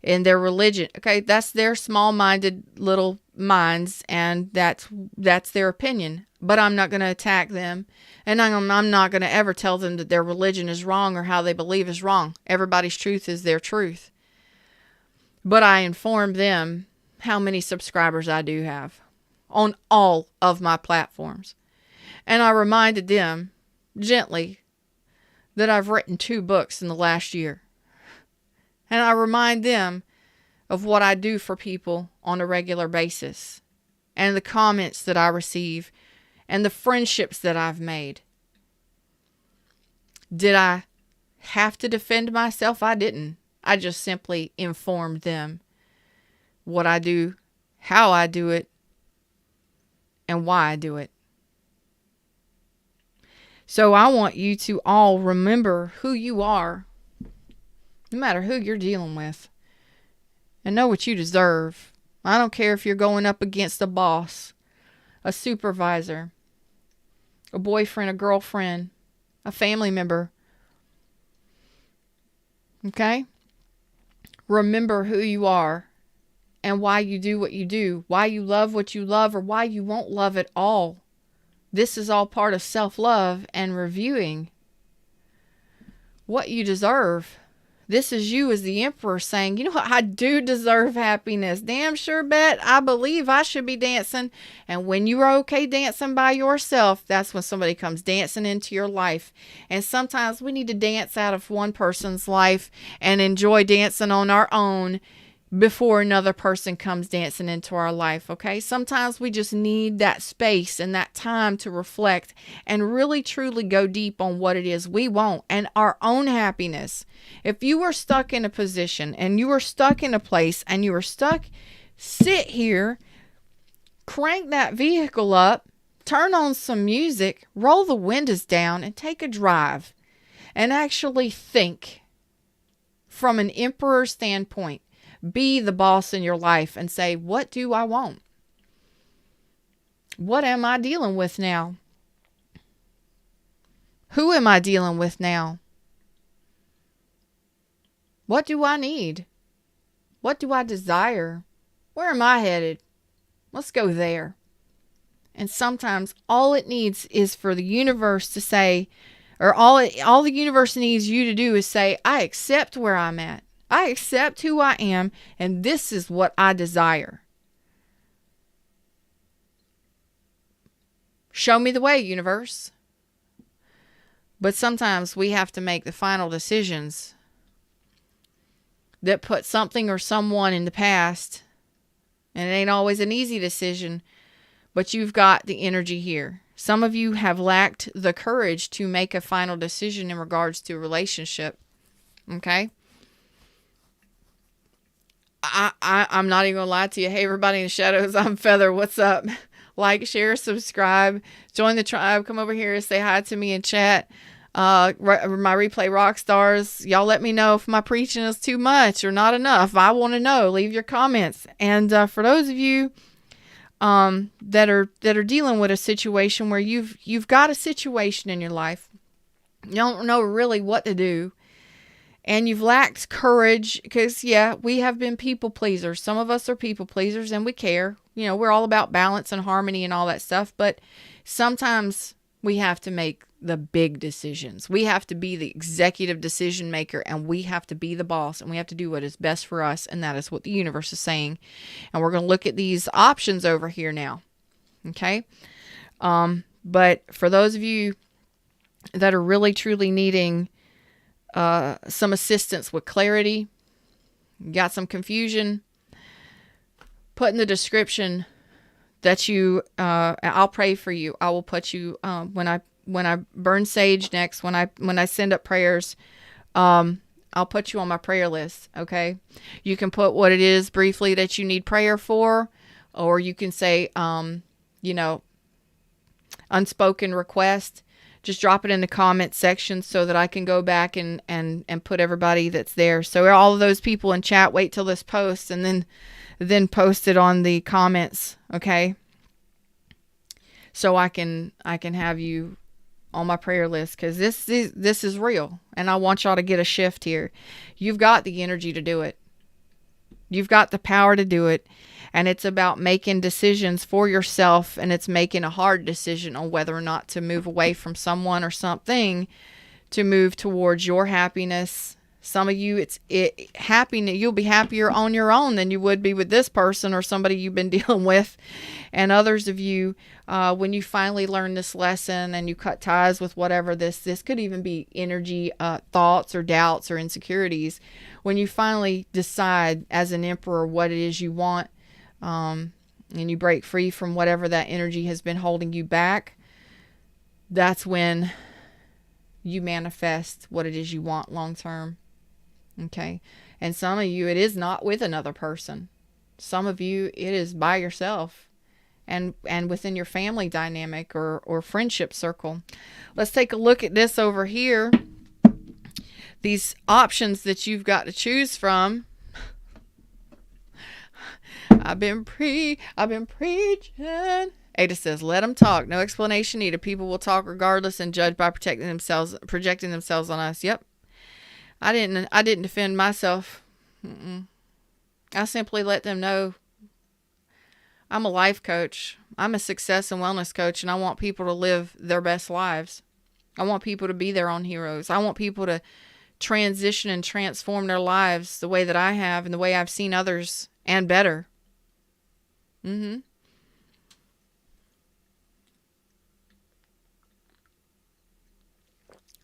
And their religion, okay, that's their small-minded little minds, and that's their opinion. But I'm not going to attack them, and I'm not going to ever tell them that their religion is wrong or how they believe is wrong. Everybody's truth is their truth. But I informed them how many subscribers I do have on all of my platforms. And I reminded them gently that I've written 2 books in the last year. And I remind them of what I do for people on a regular basis, and the comments that I receive, and the friendships that I've made. Did I have to defend myself? I didn't. I just simply informed them what I do, how I do it, and why I do it. So I want you to all remember who you are, no matter who you're dealing with, and know what you deserve. I don't care if you're going up against a boss, a supervisor, a boyfriend, a girlfriend, a family member. Okay? Remember who you are and why you do what you do, why you love what you love, or why you won't love at all. This is all part of self-love and reviewing what you deserve. This is you as the emperor saying, you know what, I do deserve happiness. Damn sure bet I believe I should be dancing. And when you are okay dancing by yourself, that's when somebody comes dancing into your life. And sometimes we need to dance out of one person's life and enjoy dancing on our own before another person comes dancing into our life, okay? Sometimes we just need that space and that time to reflect and really truly go deep on what it is we want and our own happiness. If you are stuck in a position and you are stuck in a place and you are stuck, sit here, crank that vehicle up, turn on some music, roll the windows down, and take a drive and actually think from an emperor standpoint. Be the boss in your life and say, what do I want? What am I dealing with now? Who am I dealing with now? What do I need? What do I desire? Where am I headed? Let's go there. And sometimes all it needs is for the universe to say, or all the universe needs you to do is say, I accept where I'm at. I accept who I am, and this is what I desire. Show me the way, universe. But sometimes we have to make the final decisions that put something or someone in the past. And it ain't always an easy decision, but you've got the energy here. Some of you have lacked the courage to make a final decision in regards to a relationship. Okay? I'm not even gonna lie to you. Hey, everybody in the shadows, I'm Feather. What's up? Like, share, subscribe, join the tribe. Come over here, say hi to me in chat. My replay rock stars, y'all let me know if my preaching is too much or not enough. I want to know. Leave your comments. And for those of you that are dealing with a situation where you've got a situation in your life, you don't know really what to do, and you've lacked courage, because, yeah, we have been people pleasers. Some of us are people pleasers, and we care. You know, we're all about balance and harmony and all that stuff. But sometimes we have to make the big decisions. We have to be the executive decision maker, and we have to be the boss, and we have to do what is best for us. And that is what the universe is saying. And we're going to look at these options over here now. Okay. But for those of you that are really, truly needing some assistance with clarity, got some confusion, put in the description that I'll pray for you. I will put you, when I burn sage next, when I send up prayers, I'll put you on my prayer list. Okay. You can put what it is briefly that you need prayer for, or you can say, unspoken request. Just drop it in the comment section so that I can go back and put everybody that's there. So all of those people in chat, wait till this post and then post it on the comments. Okay. So I can have you on my prayer list, because this is real, and I want y'all to get a shift here. You've got the energy to do it. You've got the power to do it, and it's about making decisions for yourself, and it's making a hard decision on whether or not to move away from someone or something to move towards your happiness. Some of you, you'll be happier on your own than you would be with this person or somebody you've been dealing with. And others of you, when you finally learn this lesson and you cut ties with whatever this could even be energy, thoughts or doubts or insecurities. When you finally decide as an emperor what it is you want, and you break free from whatever that energy has been holding you back, that's when you manifest what it is you want long term. Okay. And some of you, it is not with another person. Some of you, it is by yourself and within your family dynamic or friendship circle. Let's take a look at this over here. These options that you've got to choose from. I've been preaching. Ada says, let them talk. No explanation needed. People will talk regardless and judge by projecting themselves on us. Yep. I didn't defend myself. I simply let them know I'm a life coach. I'm a success and wellness coach, and I want people to live their best lives. I want people to be their own heroes. I want people to transition and transform their lives the way that I have and the way I've seen others, and better.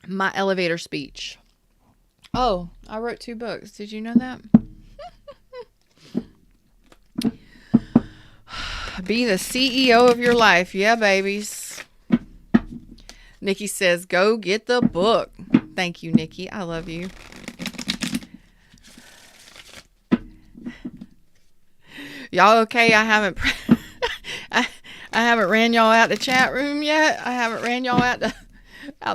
My elevator speech. Oh, I wrote 2 books. Did you know that? Be the CEO of your life. Yeah, babies. Nikki says, go get the book. Thank you, Nikki. I love you. Y'all okay? I haven't I haven't ran y'all out the chat room yet. I haven't ran y'all out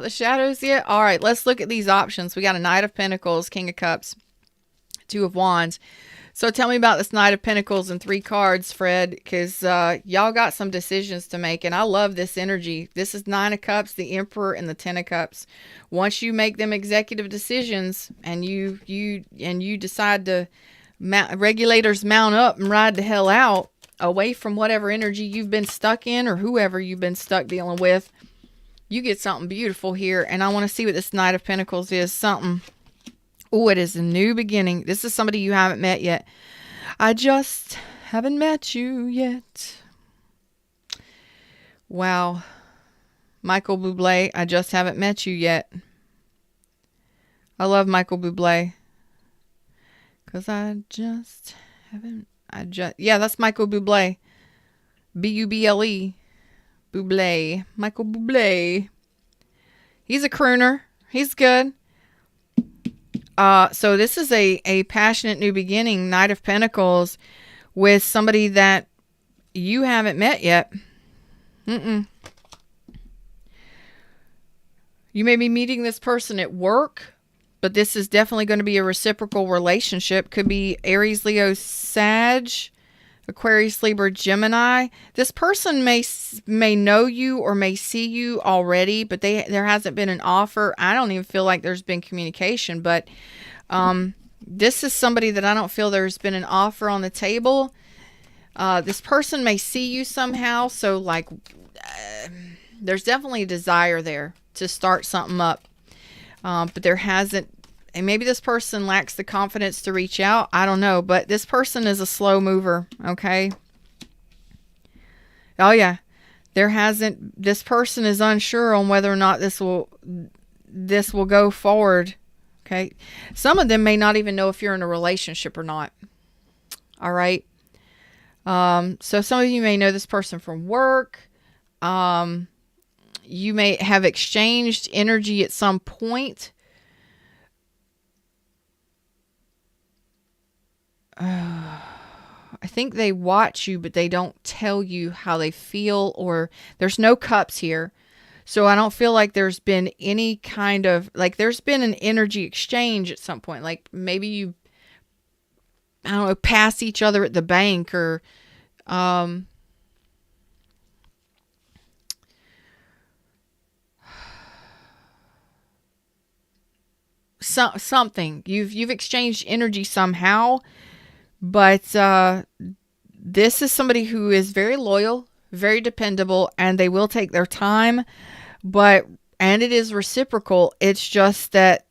the shadows yet. All right, let's look at these options. We got a Knight of Pentacles, King of Cups, 2 of Wands. So tell me about this Knight of Pentacles and 3 cards, Fred, because y'all got some decisions to make, and I love this energy. This is 9 of Cups, the Emperor, and the 10 of Cups. Once you make them executive decisions and you decide to regulators mount up and ride the hell out away from whatever energy you've been stuck in or whoever you've been stuck dealing with, you get something beautiful here. And I want to see what this Knight of Pentacles is. Something. Oh, it is a new beginning. This is somebody you haven't met yet. I just haven't met you yet. Wow. Michael Bublé, I just haven't met you yet. I love Michael Bublé. Because yeah, that's Michael Bublé. B-U-B-L-E. Bublé. Michael Bublé. He's a crooner. He's good. So this is a passionate new beginning, Knight of Pentacles, with somebody that you haven't met yet. You may be meeting this person at work, but this is definitely going to be a reciprocal relationship. Could be Aries, Leo, Sag, Aquarius, Libra, Gemini. This person may know you or may see you already, but there hasn't been an offer. I don't even feel like there's been communication, but this is somebody that I don't feel there's been an offer on the table. This person may see you somehow, so like there's definitely a desire there to start something up, but there hasn't. And maybe this person lacks the confidence to reach out. I don't know. But this person is a slow mover. Okay. Oh, yeah. This person is unsure on whether or not this will go forward. Okay. Some of them may not even know if you're in a relationship or not. All right. So some of you may know this person from work. You may have exchanged energy at some point. I think they watch you, but they don't tell you how they feel, or there's no cups here. So I don't feel like there's been any kind of, like there's been an energy exchange at some point. Like maybe you, I don't know, pass each other at the bank or, something. You've exchanged energy somehow, but this is somebody who is very loyal, very dependable, and they will take their time, and it is reciprocal. It's just that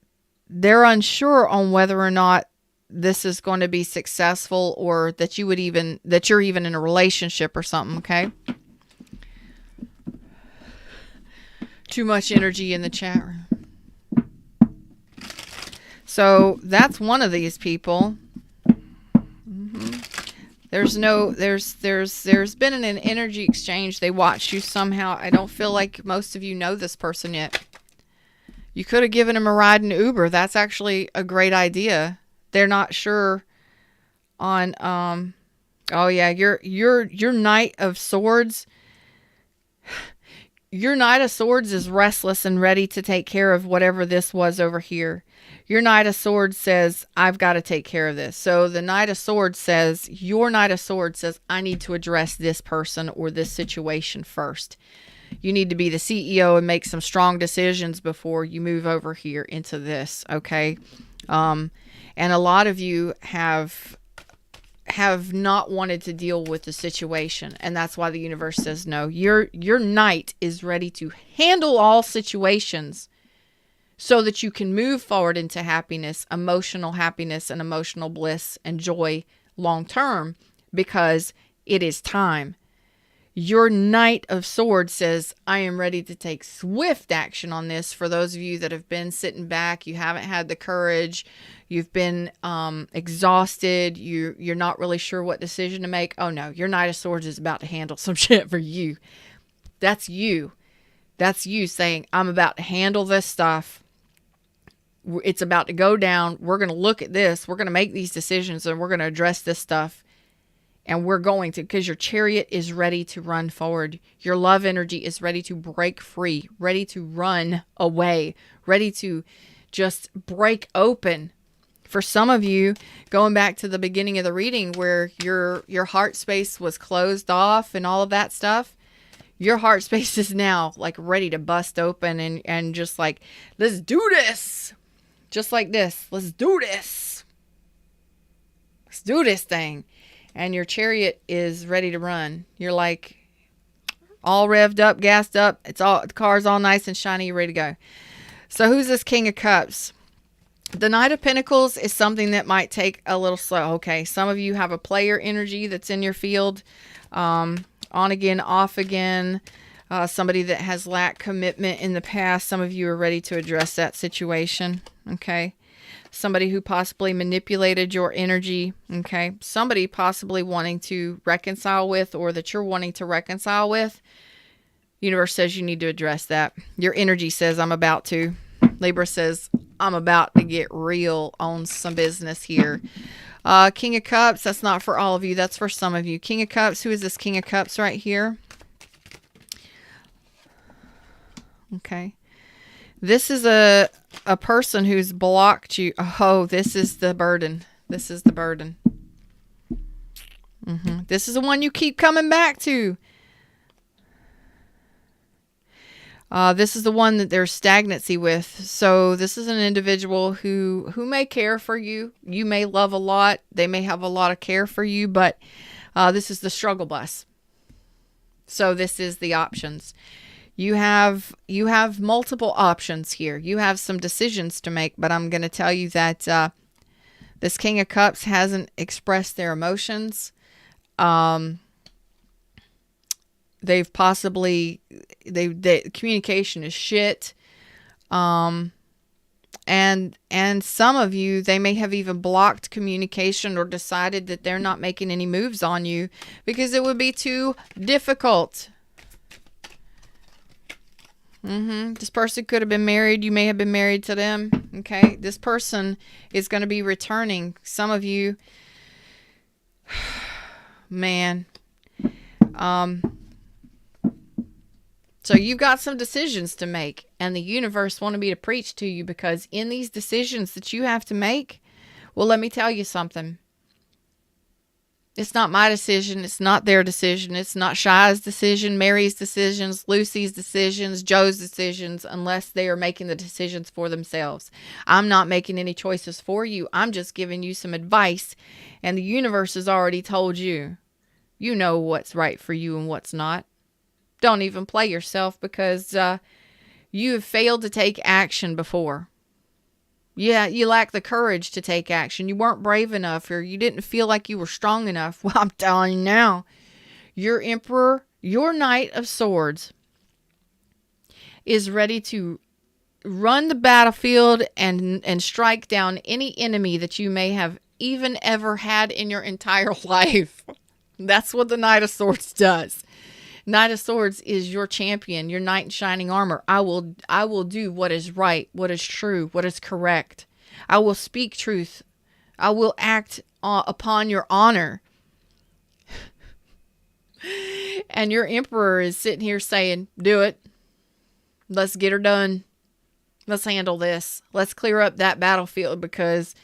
they're unsure on whether or not this is going to be successful, or that you're even in a relationship or something. Okay. Too much energy in the chat room. So that's one of these people. There's been an energy exchange. They watched you somehow. I don't feel like most of you know this person yet. You could have given him a ride in Uber. That's actually a great idea. They're not sure on oh yeah, your Knight of Swords. Your Knight of Swords is restless and ready to take care of whatever this was over here. Your Knight of Swords says, I've got to take care of this. So the Knight of Swords says, your Knight of Swords says, I need to address this person or this situation first. You need to be the CEO and make some strong decisions before you move over here into this, okay? And a lot of you have not wanted to deal with the situation, and that's why the universe says no. Your knight is ready to handle all situations so that you can move forward into happiness, and emotional bliss and joy long term, because it is time. Your Knight of Swords says, I am ready to take swift action on this. For those of you that have been sitting back, you haven't had the courage, you've been exhausted, you're not really sure what decision to make. Oh no, your Knight of Swords is about to handle some shit for you. That's you. That's you saying, I'm about to handle this stuff. It's about to go down. We're going to look at this. We're going to make these decisions, and we're going to address this stuff. And we're going to, because your Chariot is ready to run forward. Your love energy is ready to break free, ready to run away, ready to just break open. For some of you, going back to the beginning of the reading where your heart space was closed off and all of that stuff, your heart space is now like ready to bust open and just like, let's do this. Just like this. Let's do this. Let's do this thing. And your Chariot is ready to run. You're like all revved up, gassed up. The car's all nice and shiny, ready to go. So who's this King of Cups? The Knight of Pentacles is something that might take a little slow. Okay, some of you have a player energy that's in your field. On again, off again. Somebody that has lacked commitment in the past. Some of you are ready to address that situation. Okay. Somebody who possibly manipulated your energy, okay? Somebody possibly wanting to reconcile with, or that you're wanting to reconcile with. Universe says you need to address that. Your energy says, I'm about to. Libra says, I'm about to get real on some business here. King of Cups, that's not for all of you. That's for some of you. King of Cups, who is this King of Cups right here? Okay. This is a person who's blocked you. Oh, this is the burden. This is the burden. This is the one you keep coming back to. This is the one that there's stagnancy with. So this is an individual who may care for you. You may love a lot. They may have a lot of care for you, but this is the struggle bus. So this is the options. You have multiple options here. You have some decisions to make, but I'm going to tell you that this King of Cups hasn't expressed their emotions. They've possibly, communication is shit. And some of you, they may have even blocked communication or decided that they're not making any moves on you because it would be too difficult. This person could have been married. You may have been married to them. Okay. This person is going to be returning. Some of you, man. So you've got some decisions to make, and the universe wanted me to preach to you, because in these decisions that you have to make, well, let me tell you something. It's not my decision. It's not their decision. It's not Shy's decision, Mary's decisions, Lucy's decisions, Joe's decisions, unless they are making the decisions for themselves. I'm not making any choices for you. I'm just giving you some advice. And the universe has already told you. You know what's right for you and what's not. Don't even play yourself, because you have failed to take action before. Yeah, you lack the courage to take action. You weren't brave enough, or you didn't feel like you were strong enough. Well, I'm telling you now, your Emperor, your Knight of Swords, is ready to run the battlefield and strike down any enemy that you may have even ever had in your entire life. That's what the Knight of Swords does. Knight of Swords is your champion, your knight in shining armor. I will do what is right, what is true, what is correct. I will speak truth. I will act upon your honor. And your Emperor is sitting here saying, do it. Let's get her done. Let's handle this. Let's clear up that battlefield, because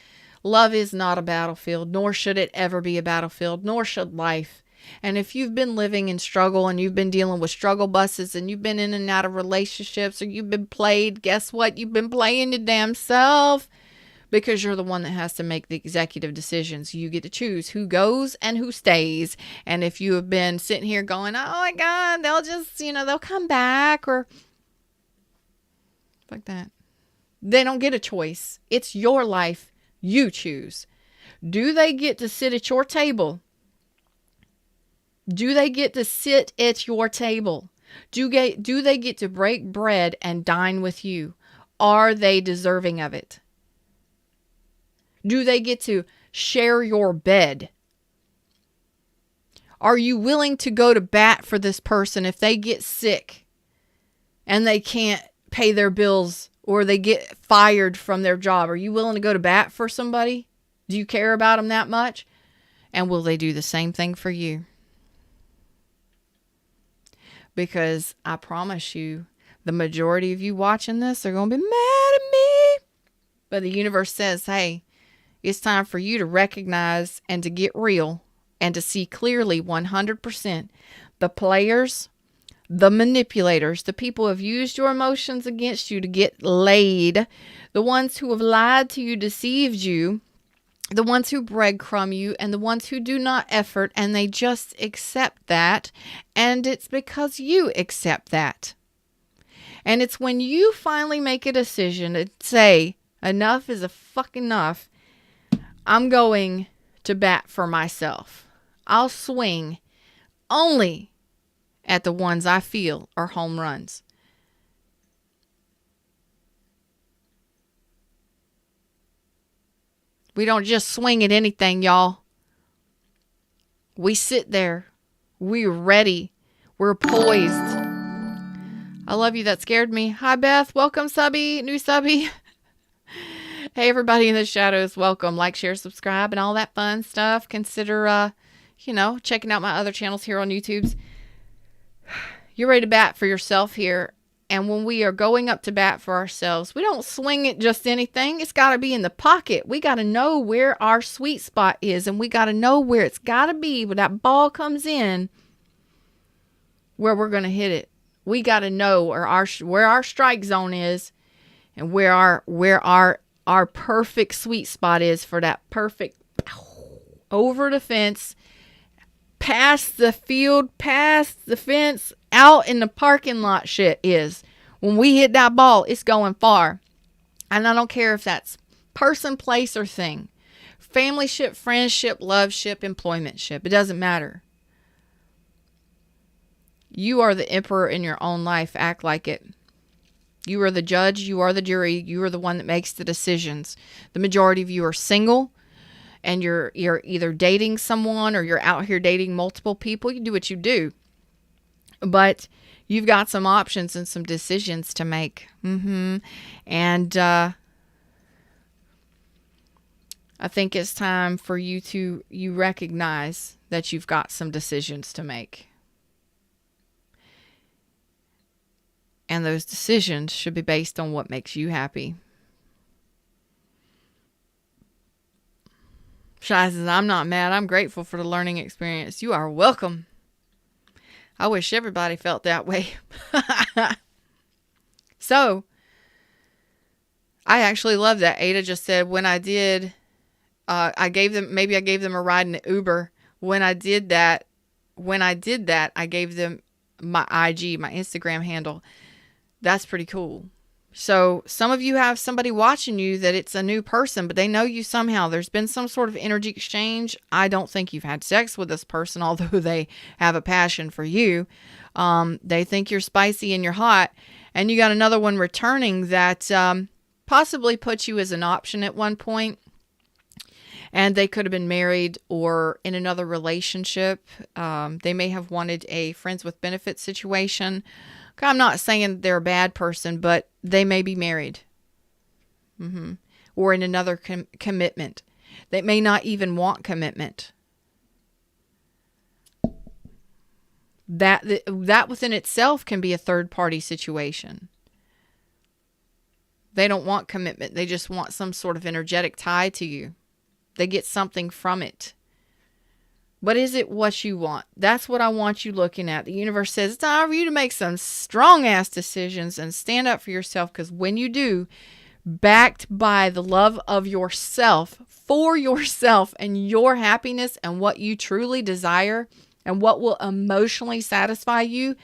love is not a battlefield, nor should it ever be a battlefield, nor should life. And if you've been living in struggle, and you've been dealing with struggle buses, and you've been in and out of relationships, or you've been played, guess what? You've been playing your damn self, because you're the one that has to make the executive decisions. You get to choose who goes and who stays. And if you have been sitting here going, oh my God, they'll just, they'll come back, or like that. They don't get a choice. It's your life. You choose. Do they get to sit at your table? Do they get to sit at your table? Do they get to break bread and dine with you? Are they deserving of it? Do they get to share your bed? Are you willing to go to bat for this person if they get sick and they can't pay their bills, or they get fired from their job? Are you willing to go to bat for somebody? Do you care about them that much? And will they do the same thing for you? Because I promise you, the majority of you watching this are going to be mad at me. But the universe says, hey, it's time for you to recognize and to get real and to see clearly 100%. The players, the manipulators, the people who have used your emotions against you to get laid, the ones who have lied to you, deceived you, the ones who breadcrumb you, and the ones who do not effort, and they just accept that. And it's because you accept that. And it's when you finally make a decision to say, enough is a fucking enough. I'm going to bat for myself. I'll swing only at the ones I feel are home runs. We don't just swing at anything, y'all. We sit there. We're ready. We're poised. I love you. That scared me. Hi, Beth. Welcome, subby. New subby. Hey, everybody in the shadows. Welcome. Like, share, subscribe, and all that fun stuff. Consider, checking out my other channels here on YouTube. You're ready to bat for yourself here. And when we are going up to bat for ourselves, we don't swing at just anything. It's got to be in the pocket. We got to know where our sweet spot is, and we got to know where it's got to be when that ball comes in, where we're going to hit it. We got to know where our strike zone is, and where our perfect sweet spot is for that perfect over the fence, past the field, past the fence, out in the parking lot shit is. When we hit that ball, it's going far. And I don't care if that's person, place, or thing. Family ship, friendship, love ship, employment ship. It doesn't matter. You are the emperor in your own life. Act like it. You are the judge. You are the jury. You are the one that makes the decisions. The majority of you are single, and you're either dating someone, or you're out here dating multiple people. You do what you do. But you've got some options and some decisions to make. And I think it's time for you recognize that you've got some decisions to make. And those decisions should be based on what makes you happy. Shai says, I'm not mad. I'm grateful for the learning experience. You are welcome. I wish everybody felt that way. So, I actually love that. Ada just said, when I did, I gave them a ride in the Uber. When I did that, I gave them my IG, my Instagram handle. That's pretty cool. So some of you have somebody watching you that it's a new person, but they know you somehow. There's been some sort of energy exchange. I don't think you've had sex with this person, although they have a passion for you. They think you're spicy and you're hot. And you got another one returning that possibly put you as an option at one point. And they could have been married or in another relationship. They may have wanted a friends with benefits situation. I'm not saying they're a bad person, but they may be married. Or in another commitment. They may not even want commitment. That within itself can be a third party situation. They don't want commitment. They just want some sort of energetic tie to you. They get something from it. But is it what you want? That's what I want you looking at. The universe says it's time for you to make some strong-ass decisions and stand up for yourself, because when you do, backed by the love of yourself, for yourself and your happiness and what you truly desire and what will emotionally satisfy you,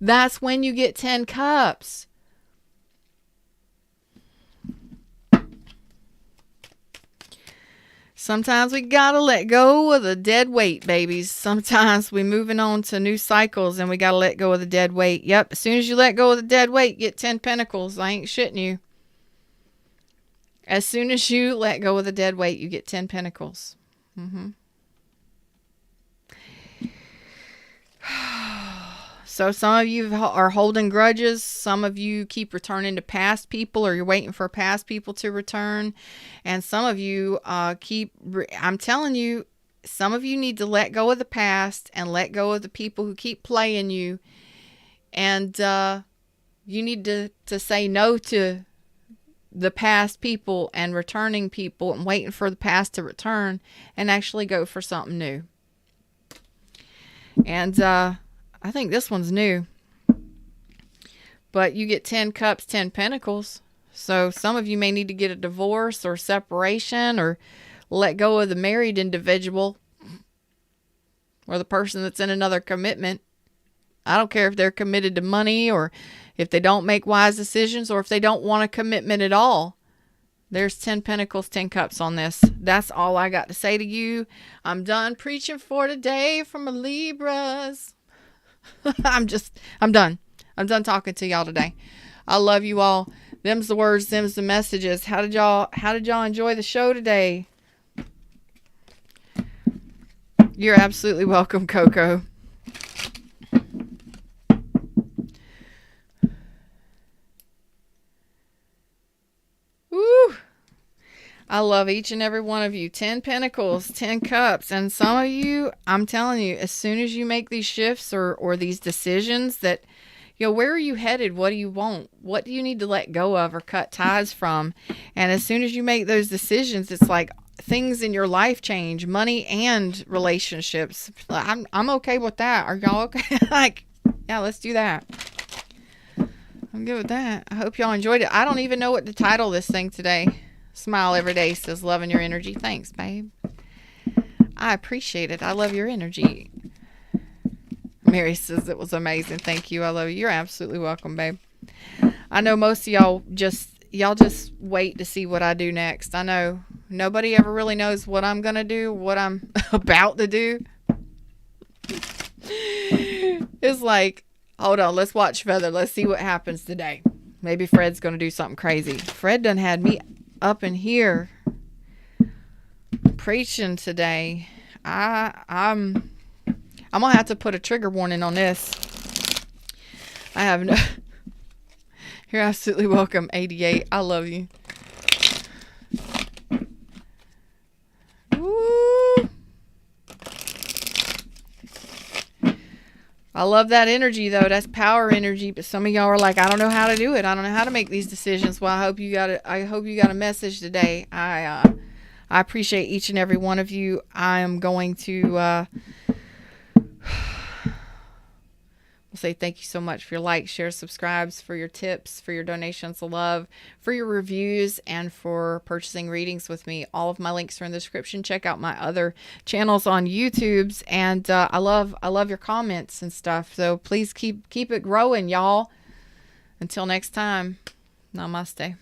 that's when you get 10 cups. Sometimes we gotta let go of the dead weight, babies. Sometimes we moving on to new cycles and we gotta let go of the dead weight. Yep, as soon as you let go of the dead weight, you get 10 pentacles. I ain't shitting you. As soon as you let go of the dead weight, you get 10 pentacles. So some of you are holding grudges. Some of you keep returning to past people, or you're waiting for past people to return. And some of you I'm telling you, some of you need to let go of the past and let go of the people who keep playing you. And you need to say no to the past people and returning people and waiting for the past to return, and actually go for something new. And I think this one's new. But you get 10 cups, 10 pentacles. So some of you may need to get a divorce or separation, or let go of the married individual or the person that's in another commitment. I don't care if they're committed to money, or if they don't make wise decisions, or if they don't want a commitment at all. There's 10 pentacles, 10 cups on this. That's all I got to say to you. I'm done preaching for today from a Libras. I'm done. I'm done talking to y'all today. I love you all. Them's the words, them's the messages. How did y'all enjoy the show today? You're absolutely welcome, Coco. Woo! I love each and every one of you. 10 pentacles, 10 cups. And some of you, I'm telling you, as soon as you make these shifts or these decisions that, where are you headed? What do you want? What do you need to let go of or cut ties from? And as soon as you make those decisions, it's like things in your life change, money and relationships. I'm okay with that. Are y'all okay? Yeah, let's do that. I'm good with that. I hope y'all enjoyed it. I don't even know what to title this thing today. Smile every day says, loving your energy. Thanks, babe. I appreciate it. I love your energy. Mary says it was amazing. Thank you. I love you. You're absolutely welcome, babe. I know most of y'all just wait to see what I do next. I know nobody ever really knows what I'm going to do, what I'm about to do. It's like, hold on, let's watch Feather. Let's see what happens today. Maybe Fred's going to do something crazy. Fred done had me up in here preaching today. I'm gonna have to put a trigger warning on this. I have no. You're absolutely welcome, 88. I love you. Woo. I love that energy though. That's power energy. But some of y'all are like, I don't know how to do it. I don't know how to make these decisions. Well, I hope you got a message today. I I appreciate each and every one of you. I am going to say thank you so much for your likes, shares, subscribes, for your tips, for your donations of love, for your reviews, and for purchasing readings with me. All of my links are in the description. Check out my other channels on YouTube's, and I love your comments and stuff. So please keep it growing, y'all. Until next time, namaste.